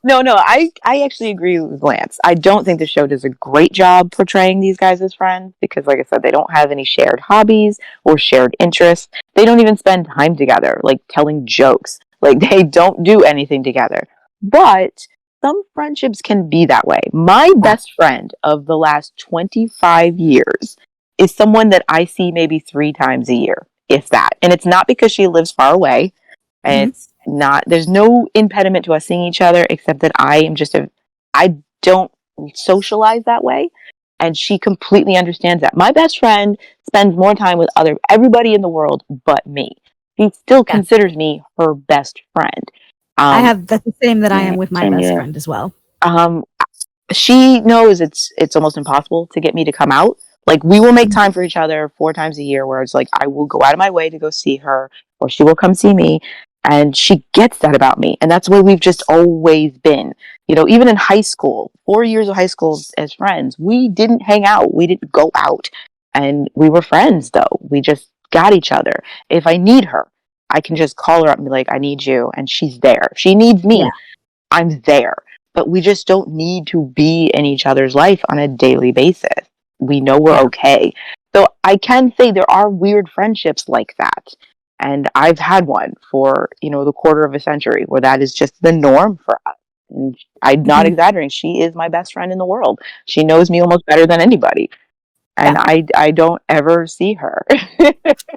though I actually agree with Lance. I don't think the show does a great job portraying these guys as friends because, like I said, they don't have any shared hobbies or shared interests. They don't even spend time together, like telling jokes. Like they don't do anything together. But some friendships can be that way. My best friend of the last 25 years is someone that I see maybe 3 times a year, if that. And it's not because she lives far away. And it's not, there's no impediment to us seeing each other except that I don't socialize that way. And she completely understands that. My best friend spends more time with everybody in the world but me. She still considers me her best friend. that's the same that I am with my same best here. friend as well. She knows it's almost impossible to get me to come out. Like we will make time for each other 4 times a year where it's like I will go out of my way to go see her or she will come see me, and she gets that about me. And that's the way we've just always been. Even in high school, 4 years of high school as friends, we didn't hang out. We didn't go out. And we were friends though. We just got each other. If I need her, I can just call her up and be like, I need you, and she's there. If she needs me, Yeah. I'm there. But we just don't need to be in each other's life on a daily basis. We know we're okay. So I can say there are weird friendships like that. And I've had one for, the quarter of a century where that is just the norm for us. And I'm not exaggerating. She is my best friend in the world. She knows me almost better than anybody. And I don't ever see her.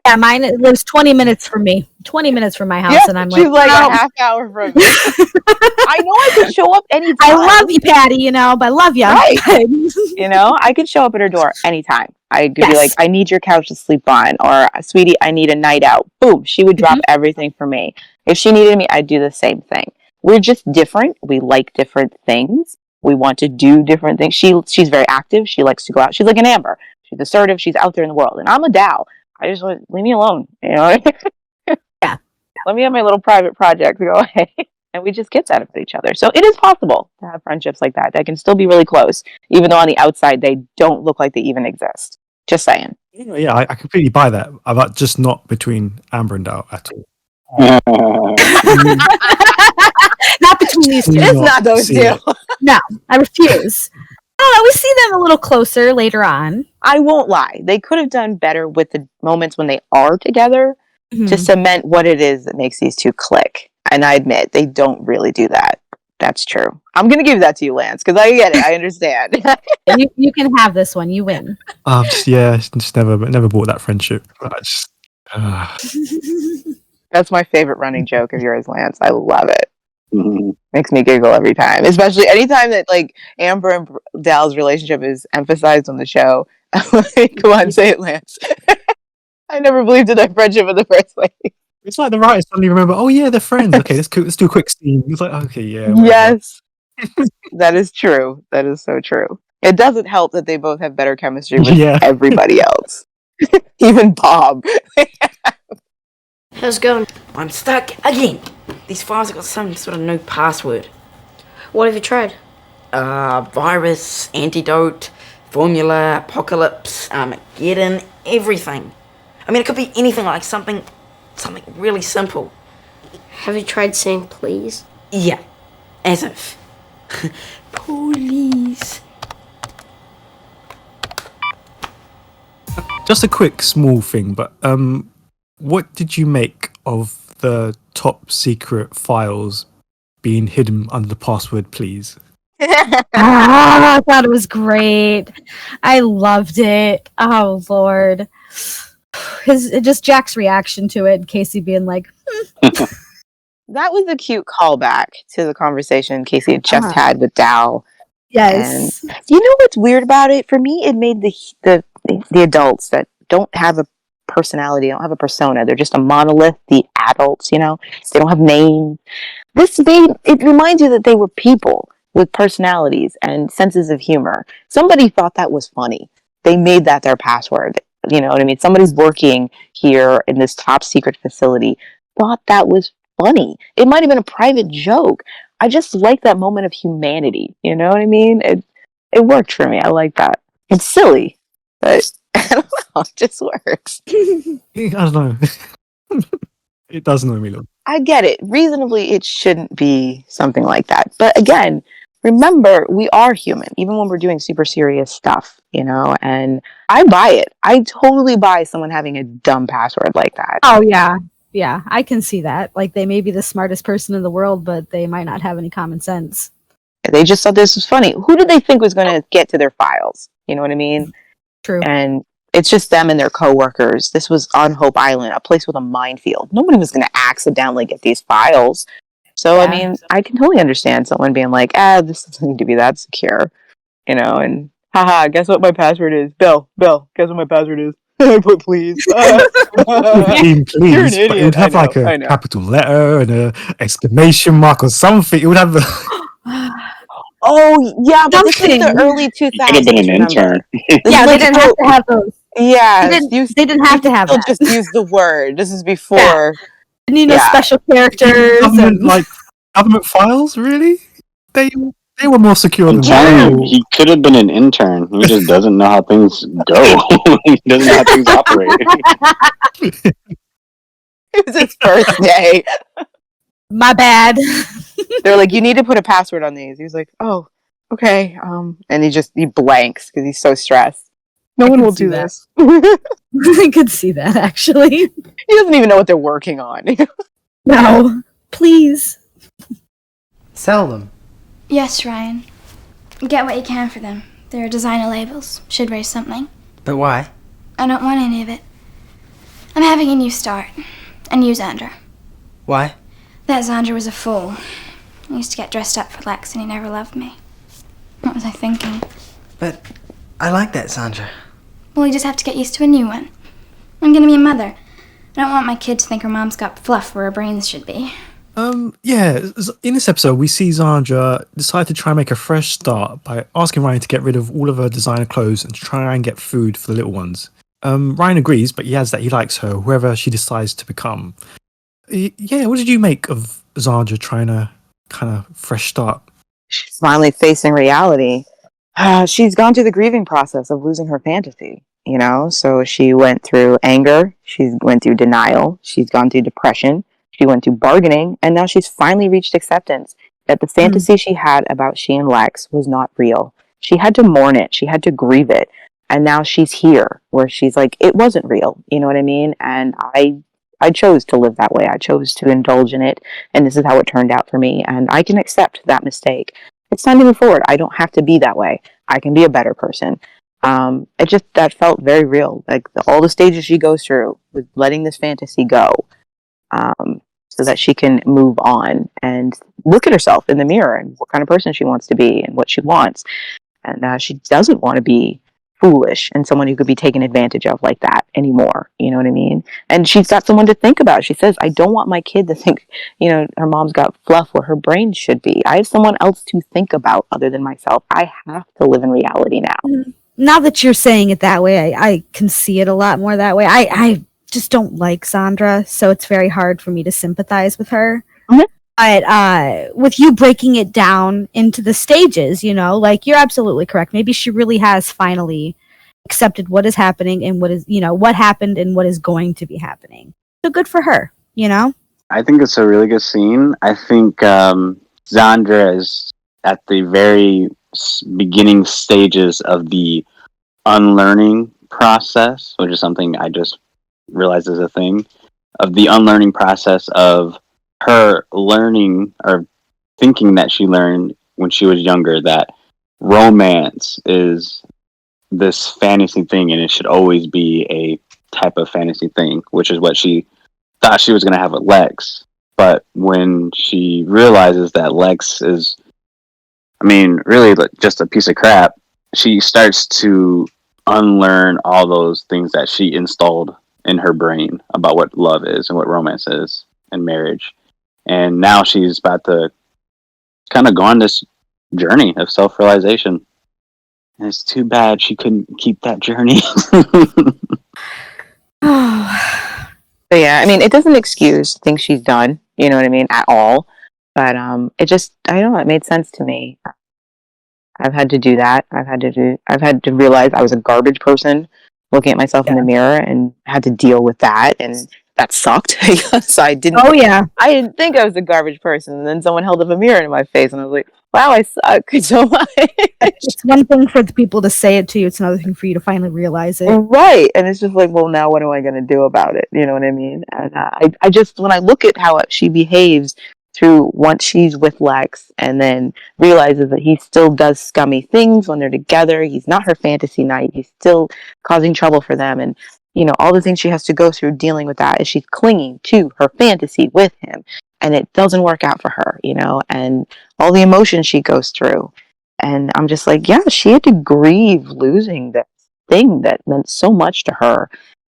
Yeah, mine lives 20 minutes from me. 20 minutes from my house, Yeah, and I'm she's like "Wow." a half hour from me. I know I could show up anytime. I love you, Patty, but I love you. Right. I could show up at her door anytime. I could be like, I need your couch to sleep on, or sweetie, I need a night out. Boom. She would drop everything for me. If she needed me, I'd do the same thing. We're just different. We like different things. We want to do different things. She's very active. She likes to go out. She's like an Amber. She's assertive. She's out there in the world. And I'm a Dow. I just want, leave me alone. Yeah. Let me have my little private project to go away. And we just get that about each other. So it is possible to have friendships like that can still be really close, even though on the outside they don't look like they even exist. Just saying. Yeah, I completely buy that. But just not between Amber and Dal at all. Not between these two. Do It's not those see two. it. No, I refuse. Oh, we see them a little closer later on. I won't lie. They could have done better with the moments when they are together to cement what it is that makes these two click. And I admit, they don't really do that. That's true. I'm going to give that to you, Lance, because I get it. I understand. You can have this one. You win. Just never bought that friendship. That's my favorite running joke of yours, Lance. I love it. Mhm. Makes me giggle every time, especially anytime that like Amber and Dal's relationship is emphasized on the show. I'm like, come on, say it, Lance. I never believed in their friendship in the first place. It's like the writers suddenly remember, oh yeah, they're friends. Okay, let's do a quick scene. It's like, okay, yeah. Whatever. Yes, that is true. That is so true. It doesn't help that they both have better chemistry with everybody else, even Bob. How's it going? I'm stuck again. These files have got some sort of new password. What have you tried? Virus, antidote, formula, apocalypse, Armageddon, everything. I mean, it could be anything, like something really simple. Have you tried saying please? Yeah, as if. Police. Just a quick small thing, but what did you make of the top secret files being hidden under the password, please? I thought it was great. I loved it. Oh Lord, just Jack's reaction to it, Casey being like, That was a cute callback to the conversation Casey had just had with Dal. yes, And you know what's weird about it? For me, it made the adults that don't have a personality, don't have a persona. They're just a monolith. The adults, they don't have names. It reminds you that they were people with personalities and senses of humor. Somebody thought that was funny. They made that their password. You know what I mean? Somebody's working here in this top secret facility thought that was funny. It might have been a private joke. I just like that moment of humanity. You know what I mean? It worked for me. I like that. It's silly, but I don't know. It just works. I don't know. It does annoy me a little. I get it. Reasonably, it shouldn't be something like that. But again, remember, we are human, even when we're doing super serious stuff, and I buy it. I totally buy someone having a dumb password like that. oh yeah, yeah, I can see that. Like they may be the smartest person in the world, but they might not have any common sense. They just thought this was funny. Who did they think was going to get to their files? You know what I mean? True. And it's just them and their coworkers. This was on Hope Island, a place with a minefield. Nobody was going to accidentally get these files. So, Yeah. I mean, I can totally understand someone being like, this doesn't need to be that secure, and haha, guess what my password is? Bill, guess what my password is? I put please. Team, You're an please, but it idiot. would have I like a know. capital letter and a exclamation mark or something. It would have. Oh, yeah, but this is the Something. early 2000s. Could have been an intern. Yeah, they didn't have to have those. Yeah, They didn't have to have that. just use the word. This is before. Didn't need no special characters. Government files, really? They were more secure I'm than telling you, that. he could have been an intern. He just doesn't know how things go. He doesn't know how things operate. It was his first day. My bad. They're like, you need to put a password on these. He was like, oh, okay. And he blanks because he's so stressed. No one will do this. I could see that actually. He doesn't even know what they're working on. No, please. Sell them. Yes, Ryan. Get what you can for them. They're designer labels. Should raise something. But why? I don't want any of it. I'm having a new start. A new Xander. Why? That Xander was a fool. I used to get dressed up for Lex and he never loved me. What was I thinking? But I like that Sandra. Well, you just have to get used to a new one. I'm gonna be a mother. I don't want my kid to think her mom's got fluff where her brains should be. Yeah, in this episode, we see Zandra decide to try and make a fresh start by asking Ryan to get rid of all of her designer clothes and try and get food for the little ones. Ryan agrees, but he adds that he likes her, whoever she decides to become. Yeah, what did you make of Zandra trying to kind of fresh start? She's finally facing reality. She's gone through the grieving process of losing her fantasy, So she went through anger, she went through denial, she's gone through depression, she went through bargaining, and now she's finally reached acceptance that the fantasy she had about she and Lex was not real. She had to mourn it, she had to grieve it, and now she's here where she's like, it wasn't real, you know what I mean? And I chose to live that way. I chose to indulge in it, and this is how it turned out for me, and I can accept that mistake. It's time to move forward. I don't have to be that way. I can be a better person. That felt very real. Like all the stages she goes through with letting this fantasy go, so that she can move on and look at herself in the mirror and what kind of person she wants to be and what she wants. And she doesn't want to be foolish and someone who could be taken advantage of like that anymore. You know what I mean? And she's got someone to think about. She says, I don't want my kid to think, her mom's got fluff where her brain should be. I have someone else to think about other than myself. I have to live in reality now. Now that you're saying it that way, I can see it a lot more that way. I just don't like Sandra, so it's very hard for me to sympathize with her. Mm-hmm. But with you breaking it down into the stages, like you're absolutely correct. Maybe she really has finally accepted what is happening and what is, what happened and what is going to be happening. So good for her, I think it's a really good scene. I think Xandra is at the very beginning stages of the unlearning process, which is something I just realized is a thing. of the unlearning process of her learning or thinking that she learned when she was younger that romance is this fantasy thing and it should always be a type of fantasy thing, which is what she thought she was going to have with Lex. But when she realizes that Lex is, I mean, really just a piece of crap, she starts to unlearn all those things that she installed in her brain about what love is and what romance is and marriage. And now she's about to kind of go on this journey of self-realization. And it's too bad she couldn't keep that journey. But yeah, I mean, it doesn't excuse things she's done, you know what I mean, at all. But it just, I don't know, it made sense to me. I've had to do that. I've had to realize I was a garbage person looking at myself in the mirror and had to deal with that. And that sucked because I didn't think I was a garbage person. And then someone held up a mirror in my face and I was like, wow, I suck so much. It's one thing for the people to say it to you. It's another thing for you to finally realize it. Right. And it's just like, well, now what am I going to do about it? You know what I mean? And I just, when I look at how she behaves through once she's with Lex and then realizes that he still does scummy things when they're together. He's not her fantasy knight. He's still causing trouble for them. And, you know, all the things she has to go through dealing with that is she's clinging to her fantasy with him. And it doesn't work out for her, you know, and all the emotions she goes through. And I'm just like, yeah, she had to grieve losing this thing that meant so much to her.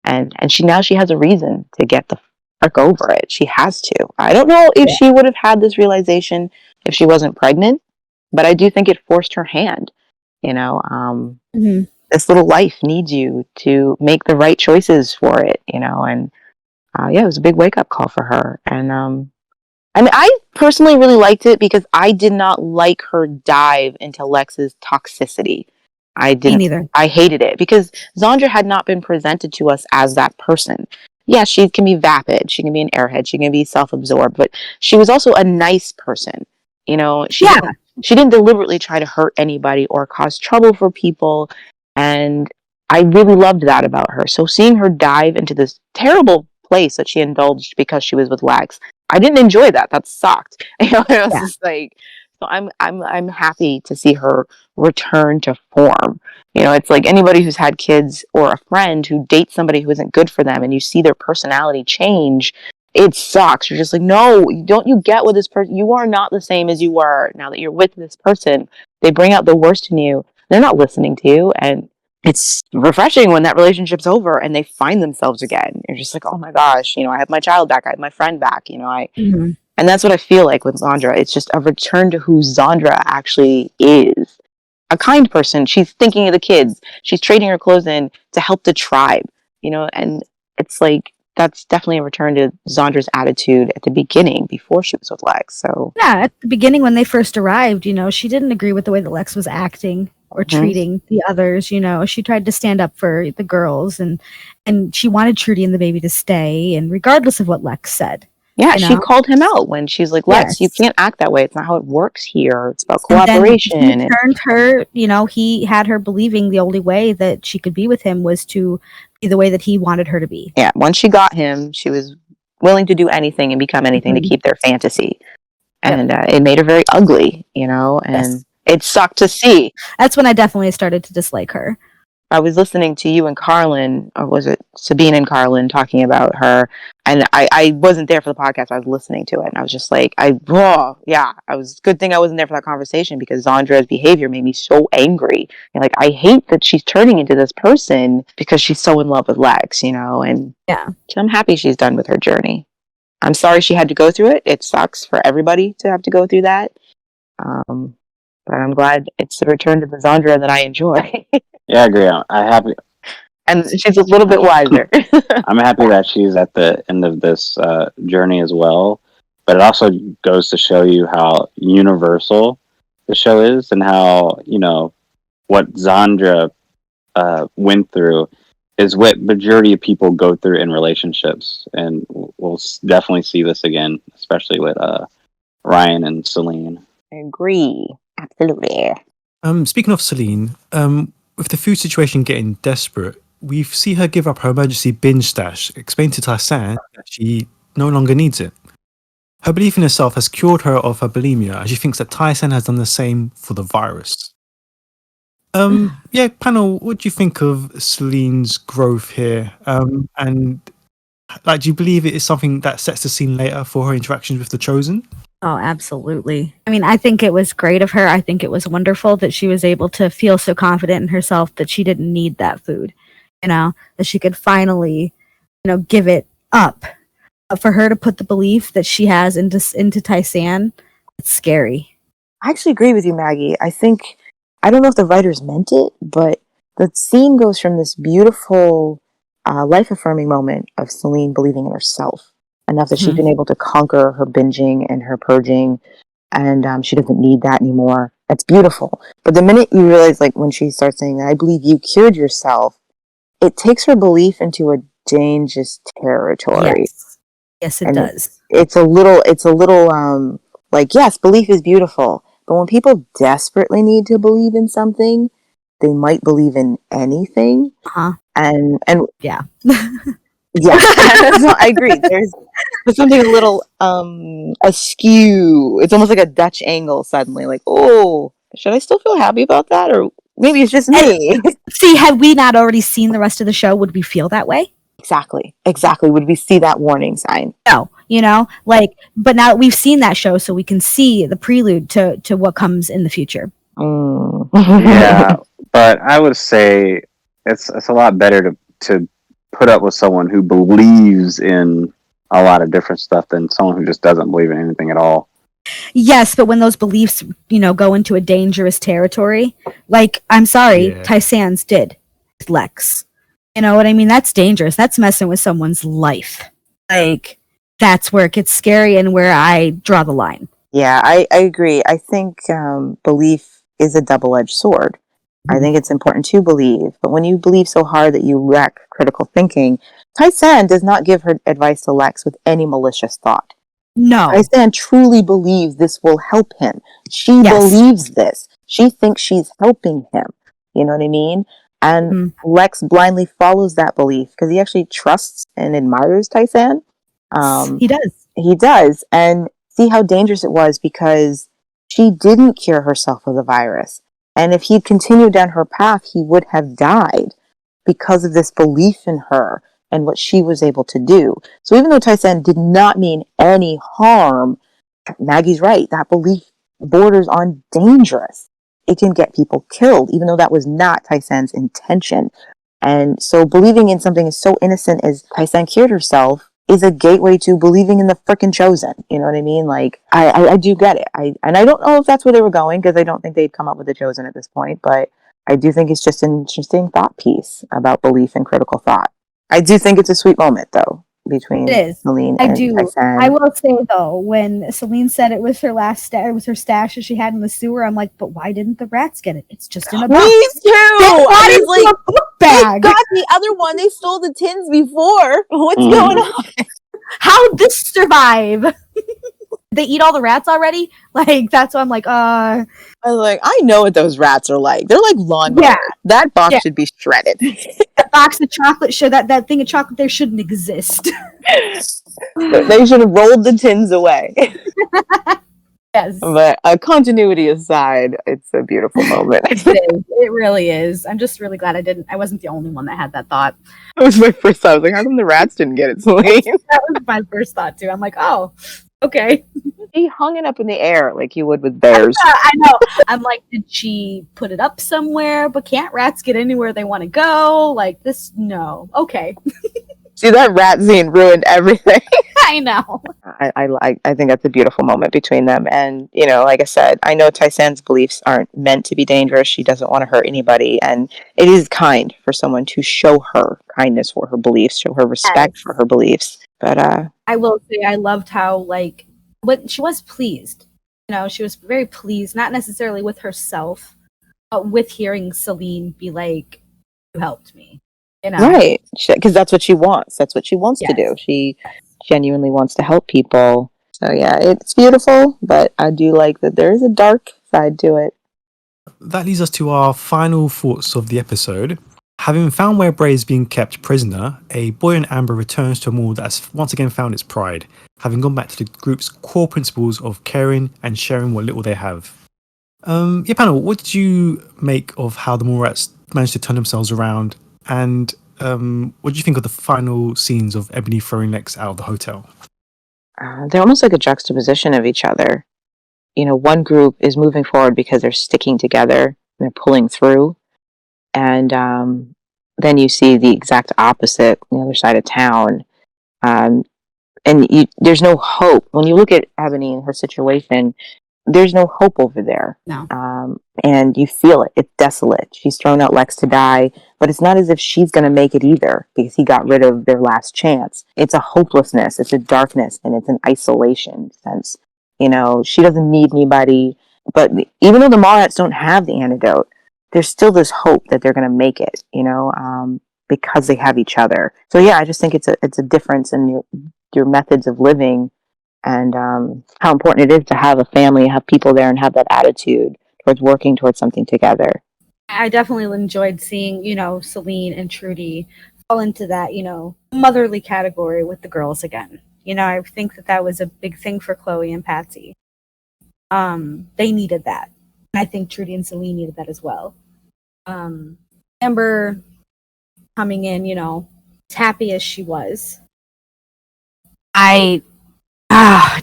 And she has a reason to get the fuck over it. She has to. I don't know if she would have had this realization if she wasn't pregnant, but I do think it forced her hand. You know, this little life needs you to make the right choices for it, you know, and it was a big wake up call for her. And I mean, I personally really liked it because I did not like her dive into Lex's toxicity. I didn't. Me neither. I hated it because Zandra had not been presented to us as that person. Yeah, she can be vapid. She can be an airhead. She can be self-absorbed, but she was also a nice person. You know, she didn't deliberately try to hurt anybody or cause trouble for people. And I really loved that about her. So seeing her dive into this terrible place that she indulged because she was with Lex, I didn't enjoy that. That sucked. You know, it was just like, so I'm happy to see her return to form. You know, it's like anybody who's had kids or a friend who dates somebody who isn't good for them and you see their personality change, it sucks. You're just like, no, don't you get with this person? You are not the same as you were now that you're with this person. They bring out the worst in you. They're not listening to you. And it's refreshing when that relationship's over and they find themselves again. You're just like, oh my gosh, you know, I have my child back. I have my friend back. You know, and that's what I feel like with Zandra. It's just a return to who Zandra actually is. A kind person. She's thinking of the kids. She's trading her clothes in to help the tribe, you know, and it's like, that's definitely a return to Zandra's attitude at the beginning before she was with Lex. So yeah, at the beginning when they first arrived, you know, she didn't agree with the way that Lex was acting or treating the others. You know, she tried to stand up for the girls and she wanted Trudy and the baby to stay, and regardless of what Lex said. Yeah, she called him out when she's like, Lex, you can't act that way. It's not how it works here. It's about cooperation. And then he turned her, you know, he had her believing the only way that she could be with him was to be the way that he wanted her to be. Yeah, once she got him, she was willing to do anything and become anything to keep their fantasy. And it made her very ugly, you know, and it sucked to see. That's when I definitely started to dislike her. I was listening to you and Carlin, or was it Sabine and Carlin, talking about her, and I wasn't there for the podcast. I was listening to it, and I was just like, I was good thing I wasn't there for that conversation because Zandra's behavior made me so angry. And like, I hate that she's turning into this person because she's so in love with Lex, you know, and I'm happy she's done with her journey. I'm sorry she had to go through it. It sucks for everybody to have to go through that. But I'm glad it's the return to the Zandra that I enjoy. Yeah, I agree. I'm happy. And she's a little bit wiser. I'm happy that she's at the end of this journey as well. But it also goes to show you how universal the show is and how, you know, what Zandra went through is what majority of people go through in relationships. And we'll definitely see this again, especially with Ryan and Celine. I agree. Absolutely. Speaking of Celine, with the food situation getting desperate, we see her give up her emergency binge stash, explain to Tysan that she no longer needs it. Her belief in herself has cured her of her bulimia, and she thinks that Tysan has done the same for the virus. Yeah, panel, what do you think of Celine's growth here? And like, do you believe it is something that sets the scene later for her interactions with the Chosen? Oh, absolutely. I mean, I think it was great of her. I think it was wonderful that she was able to feel so confident in herself that she didn't need that food, that she could finally, give it up. But for her to put the belief that she has into Tysan, it's scary. I actually agree with you, Maggie. I don't know if the writers meant it, but the scene goes from this beautiful, life-affirming moment of Celine believing in herself enough that she's been able to conquer her binging and her purging, and she doesn't need that anymore. That's beautiful. But the minute you realize, like, when she starts saying that, I believe you cured yourself, it takes her belief into a dangerous territory. Yes, it does. It's a little, like, yes, belief is beautiful, but when people desperately need to believe in something, they might believe in anything. And yeah. Yeah, so I agree. There's something a little askew. It's almost like a Dutch angle suddenly. Like, oh, should I still feel happy about that, or maybe it's just me? See, had we not already seen the rest of the show, would we feel that way? Exactly. Would we see that warning sign? No, but now that we've seen that show, so we can see the prelude to what comes in the future. Yeah, but I would say it's a lot better to put up with someone who believes in a lot of different stuff than someone who just doesn't believe in anything at all. Yes, but when those beliefs, go into a dangerous territory, like, I'm sorry, Tysan's did with Lex. You know what I mean? That's dangerous. That's messing with someone's life. Like, that's where it gets scary and where I draw the line. Yeah, I agree. I think belief is a double-edged sword. I think it's important to believe, but when you believe so hard that you wreck critical thinking, Tysan does not give her advice to Lex with any malicious thought. No. Tysan truly believes this will help him. She believes this. She thinks she's helping him. You know what I mean? And Lex blindly follows that belief because he actually trusts and admires Tysan. He does. He does. And see how dangerous it was because she didn't cure herself of the virus. And if he'd continued down her path, he would have died because of this belief in her and what she was able to do. So even though Tysan did not mean any harm, Maggie's right. That belief borders on dangerous. It can get people killed, even though that was not Tysan's intention. And so believing in something as so innocent as Tysan cured herself is a gateway to believing in the frickin' Chosen. You know what I mean? Like, I do get it. I don't know if that's where they were going, because I don't think they'd come up with the Chosen at this point, but I do think it's just an interesting thought piece about belief and critical thought. I do think it's a sweet moment, though, between Celine and Tysan. I will say, though, when Celine said it was her her stash that she had in the sewer, I'm like, but why didn't the rats get it? It's just in a box. Me too! I was like, a book bag. They got the other one. They stole the tins before. What's going on? How'd this survive? They eat all the rats already? Like, that's why I'm like, I was like, I know what those rats are like. They're like lawnmowers. Yeah. That box should be shredded. That box of chocolate, that thing of chocolate there shouldn't exist. They should have rolled the tins away. Yes. But continuity aside, it's a beautiful moment. It really is. I'm just really glad I wasn't the only one that had that thought. That was my first thought. I was like, how come the rats didn't get it, Celine? That was my first thought, too. I'm like, oh, okay. He hung it up in the air like you would with bears. I know. I'm like, did she put it up somewhere? But can't rats get anywhere they want to go? Like, this, no. Okay. See, that rat scene ruined everything. I know. I think that's a beautiful moment between them. And, like I said, I know Tysan's beliefs aren't meant to be dangerous. She doesn't want to hurt anybody. And it is kind for someone to show her kindness for her beliefs, show her respect for her beliefs. But I will say I loved how, she was pleased. She was very pleased, not necessarily with herself, but with hearing Celine be like, you helped me. Right, because that's what she wants. That's what she wants to do. She genuinely wants to help people. So yeah, it's beautiful, but I do like that there is a dark side to it. That leads us to our final thoughts of the episode. Having found where Bray is being kept prisoner, a buoyant Amber returns to a mall that has once again found its pride, having gone back to the group's core principles of caring and sharing what little they have. Yeah, panel, what did you make of how the Mallrats managed to turn themselves around, and what do you think of the final scenes of Ebony throwing Lex out of the hotel? They're almost like a juxtaposition of each other. You know, one group is moving forward because they're sticking together and they're pulling through. And then you see the exact opposite on the other side of town. There's no hope. When you look at Ebony and her situation, there's no hope over there. No. And you feel it. It's desolate. She's thrown out Lex to die, but it's not as if she's going to make it either because he got rid of their last chance. It's a hopelessness. It's a darkness, and it's an isolation sense. You know, she doesn't need anybody. But even though the Mallrats don't have the antidote, there's still this hope that they're going to make it, you know, because they have each other. So yeah, I just think it's a difference in your methods of living, and how important it is to have a family, have people there, and have that attitude towards working towards something together. I definitely enjoyed seeing, you know, Celine and Trudy fall into that, you know, motherly category with the girls again. You know, I think that was a big thing for Chloe and Patsy. They needed that. And I think Trudy and Celine needed that as well. Amber coming in, you know, as happy as she was. I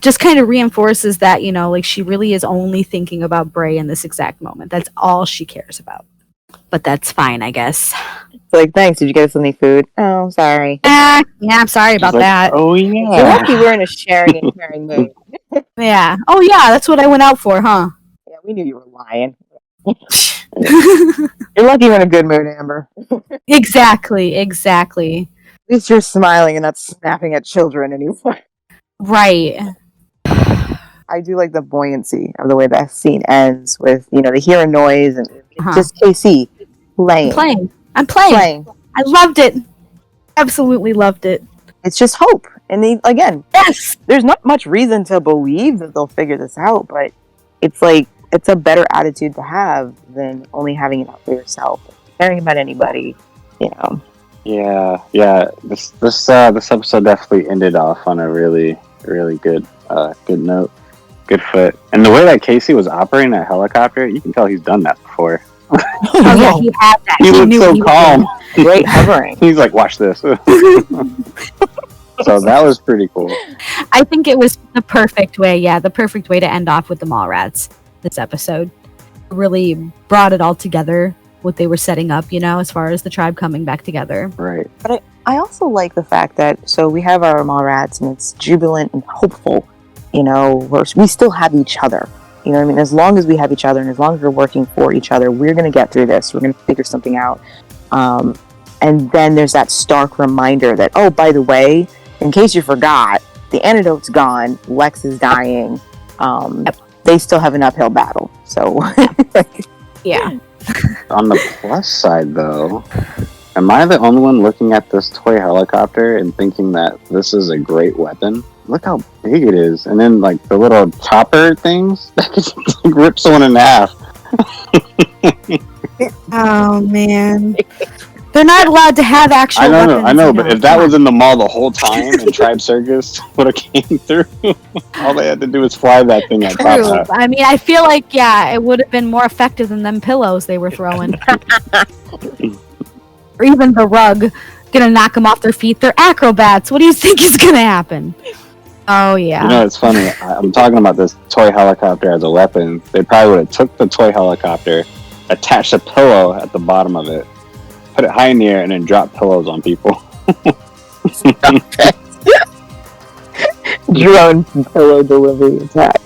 just kind of reinforces that, you know, like she really is only thinking about Bray in this exact moment. That's all she cares about. But that's fine, I guess. It's like, thanks, did you get us any food? Oh, sorry. Yeah, I'm sorry about that. Oh, You're yeah. lucky we're in a sharing and caring mood. Yeah. Oh, yeah, that's what I went out for, huh? Yeah, we knew you were lying. You're lucky we're in a good mood, Amber. Exactly. At least you're smiling and not snapping at children anymore. Right. I do like the buoyancy of the way that scene ends with, you know, they hear a noise and just KC playing. I'm playing. I loved it. Absolutely loved it. It's just hope. And again, yes, there's not much reason to believe that they'll figure this out, but it's like, it's a better attitude to have than only having it out for yourself, caring about anybody, you know. Yeah. This episode definitely ended off on a really, really good note, good foot. And the way that Casey was operating that helicopter, you can tell he's done that before. Oh yeah, he had that. He looked so calm. Great hovering. He's like, watch this. So that was pretty cool. I think it was the perfect way to end off with the Mallrats this episode. Really brought it all together, what they were setting up, you know, as far as the tribe coming back together. Right. But I also like the fact that, so we have our Mallrats and it's jubilant and hopeful, you know, we still have each other. You know what I mean? As long as we have each other and as long as we're working for each other, we're going to get through this. We're going to figure something out. And then there's that stark reminder that, oh, by the way, in case you forgot, the antidote's gone. Lex is dying. They still have an uphill battle. So, yeah. On the plus side, though, am I the only one looking at this toy helicopter and thinking that this is a great weapon? Look how big it is. And then, like, the little chopper things that could like, rip someone in half. Oh, man. They're not allowed to have actual weapons. I know, but if that was in the mall the whole time and Tribe Circus would have came through, all they had to do was fly that thing at top half. I mean, I feel like, yeah, it would have been more effective than them pillows they were throwing. Or even the rug. Gonna knock them off their feet. They're acrobats. What do you think is gonna happen? Oh, yeah. You know, it's funny. I'm talking about this toy helicopter as a weapon. They probably would have took the toy helicopter, attached a pillow at the bottom of it, put it high in the air, and then drop pillows on people. Drone pillow delivery attack.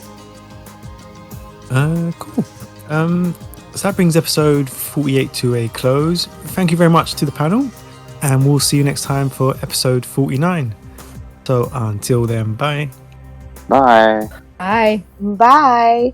Cool. So that brings episode 48 to a close. Thank you very much to the panel, and we'll see you next time for episode 49. So until then, bye. Bye. Bye. Bye.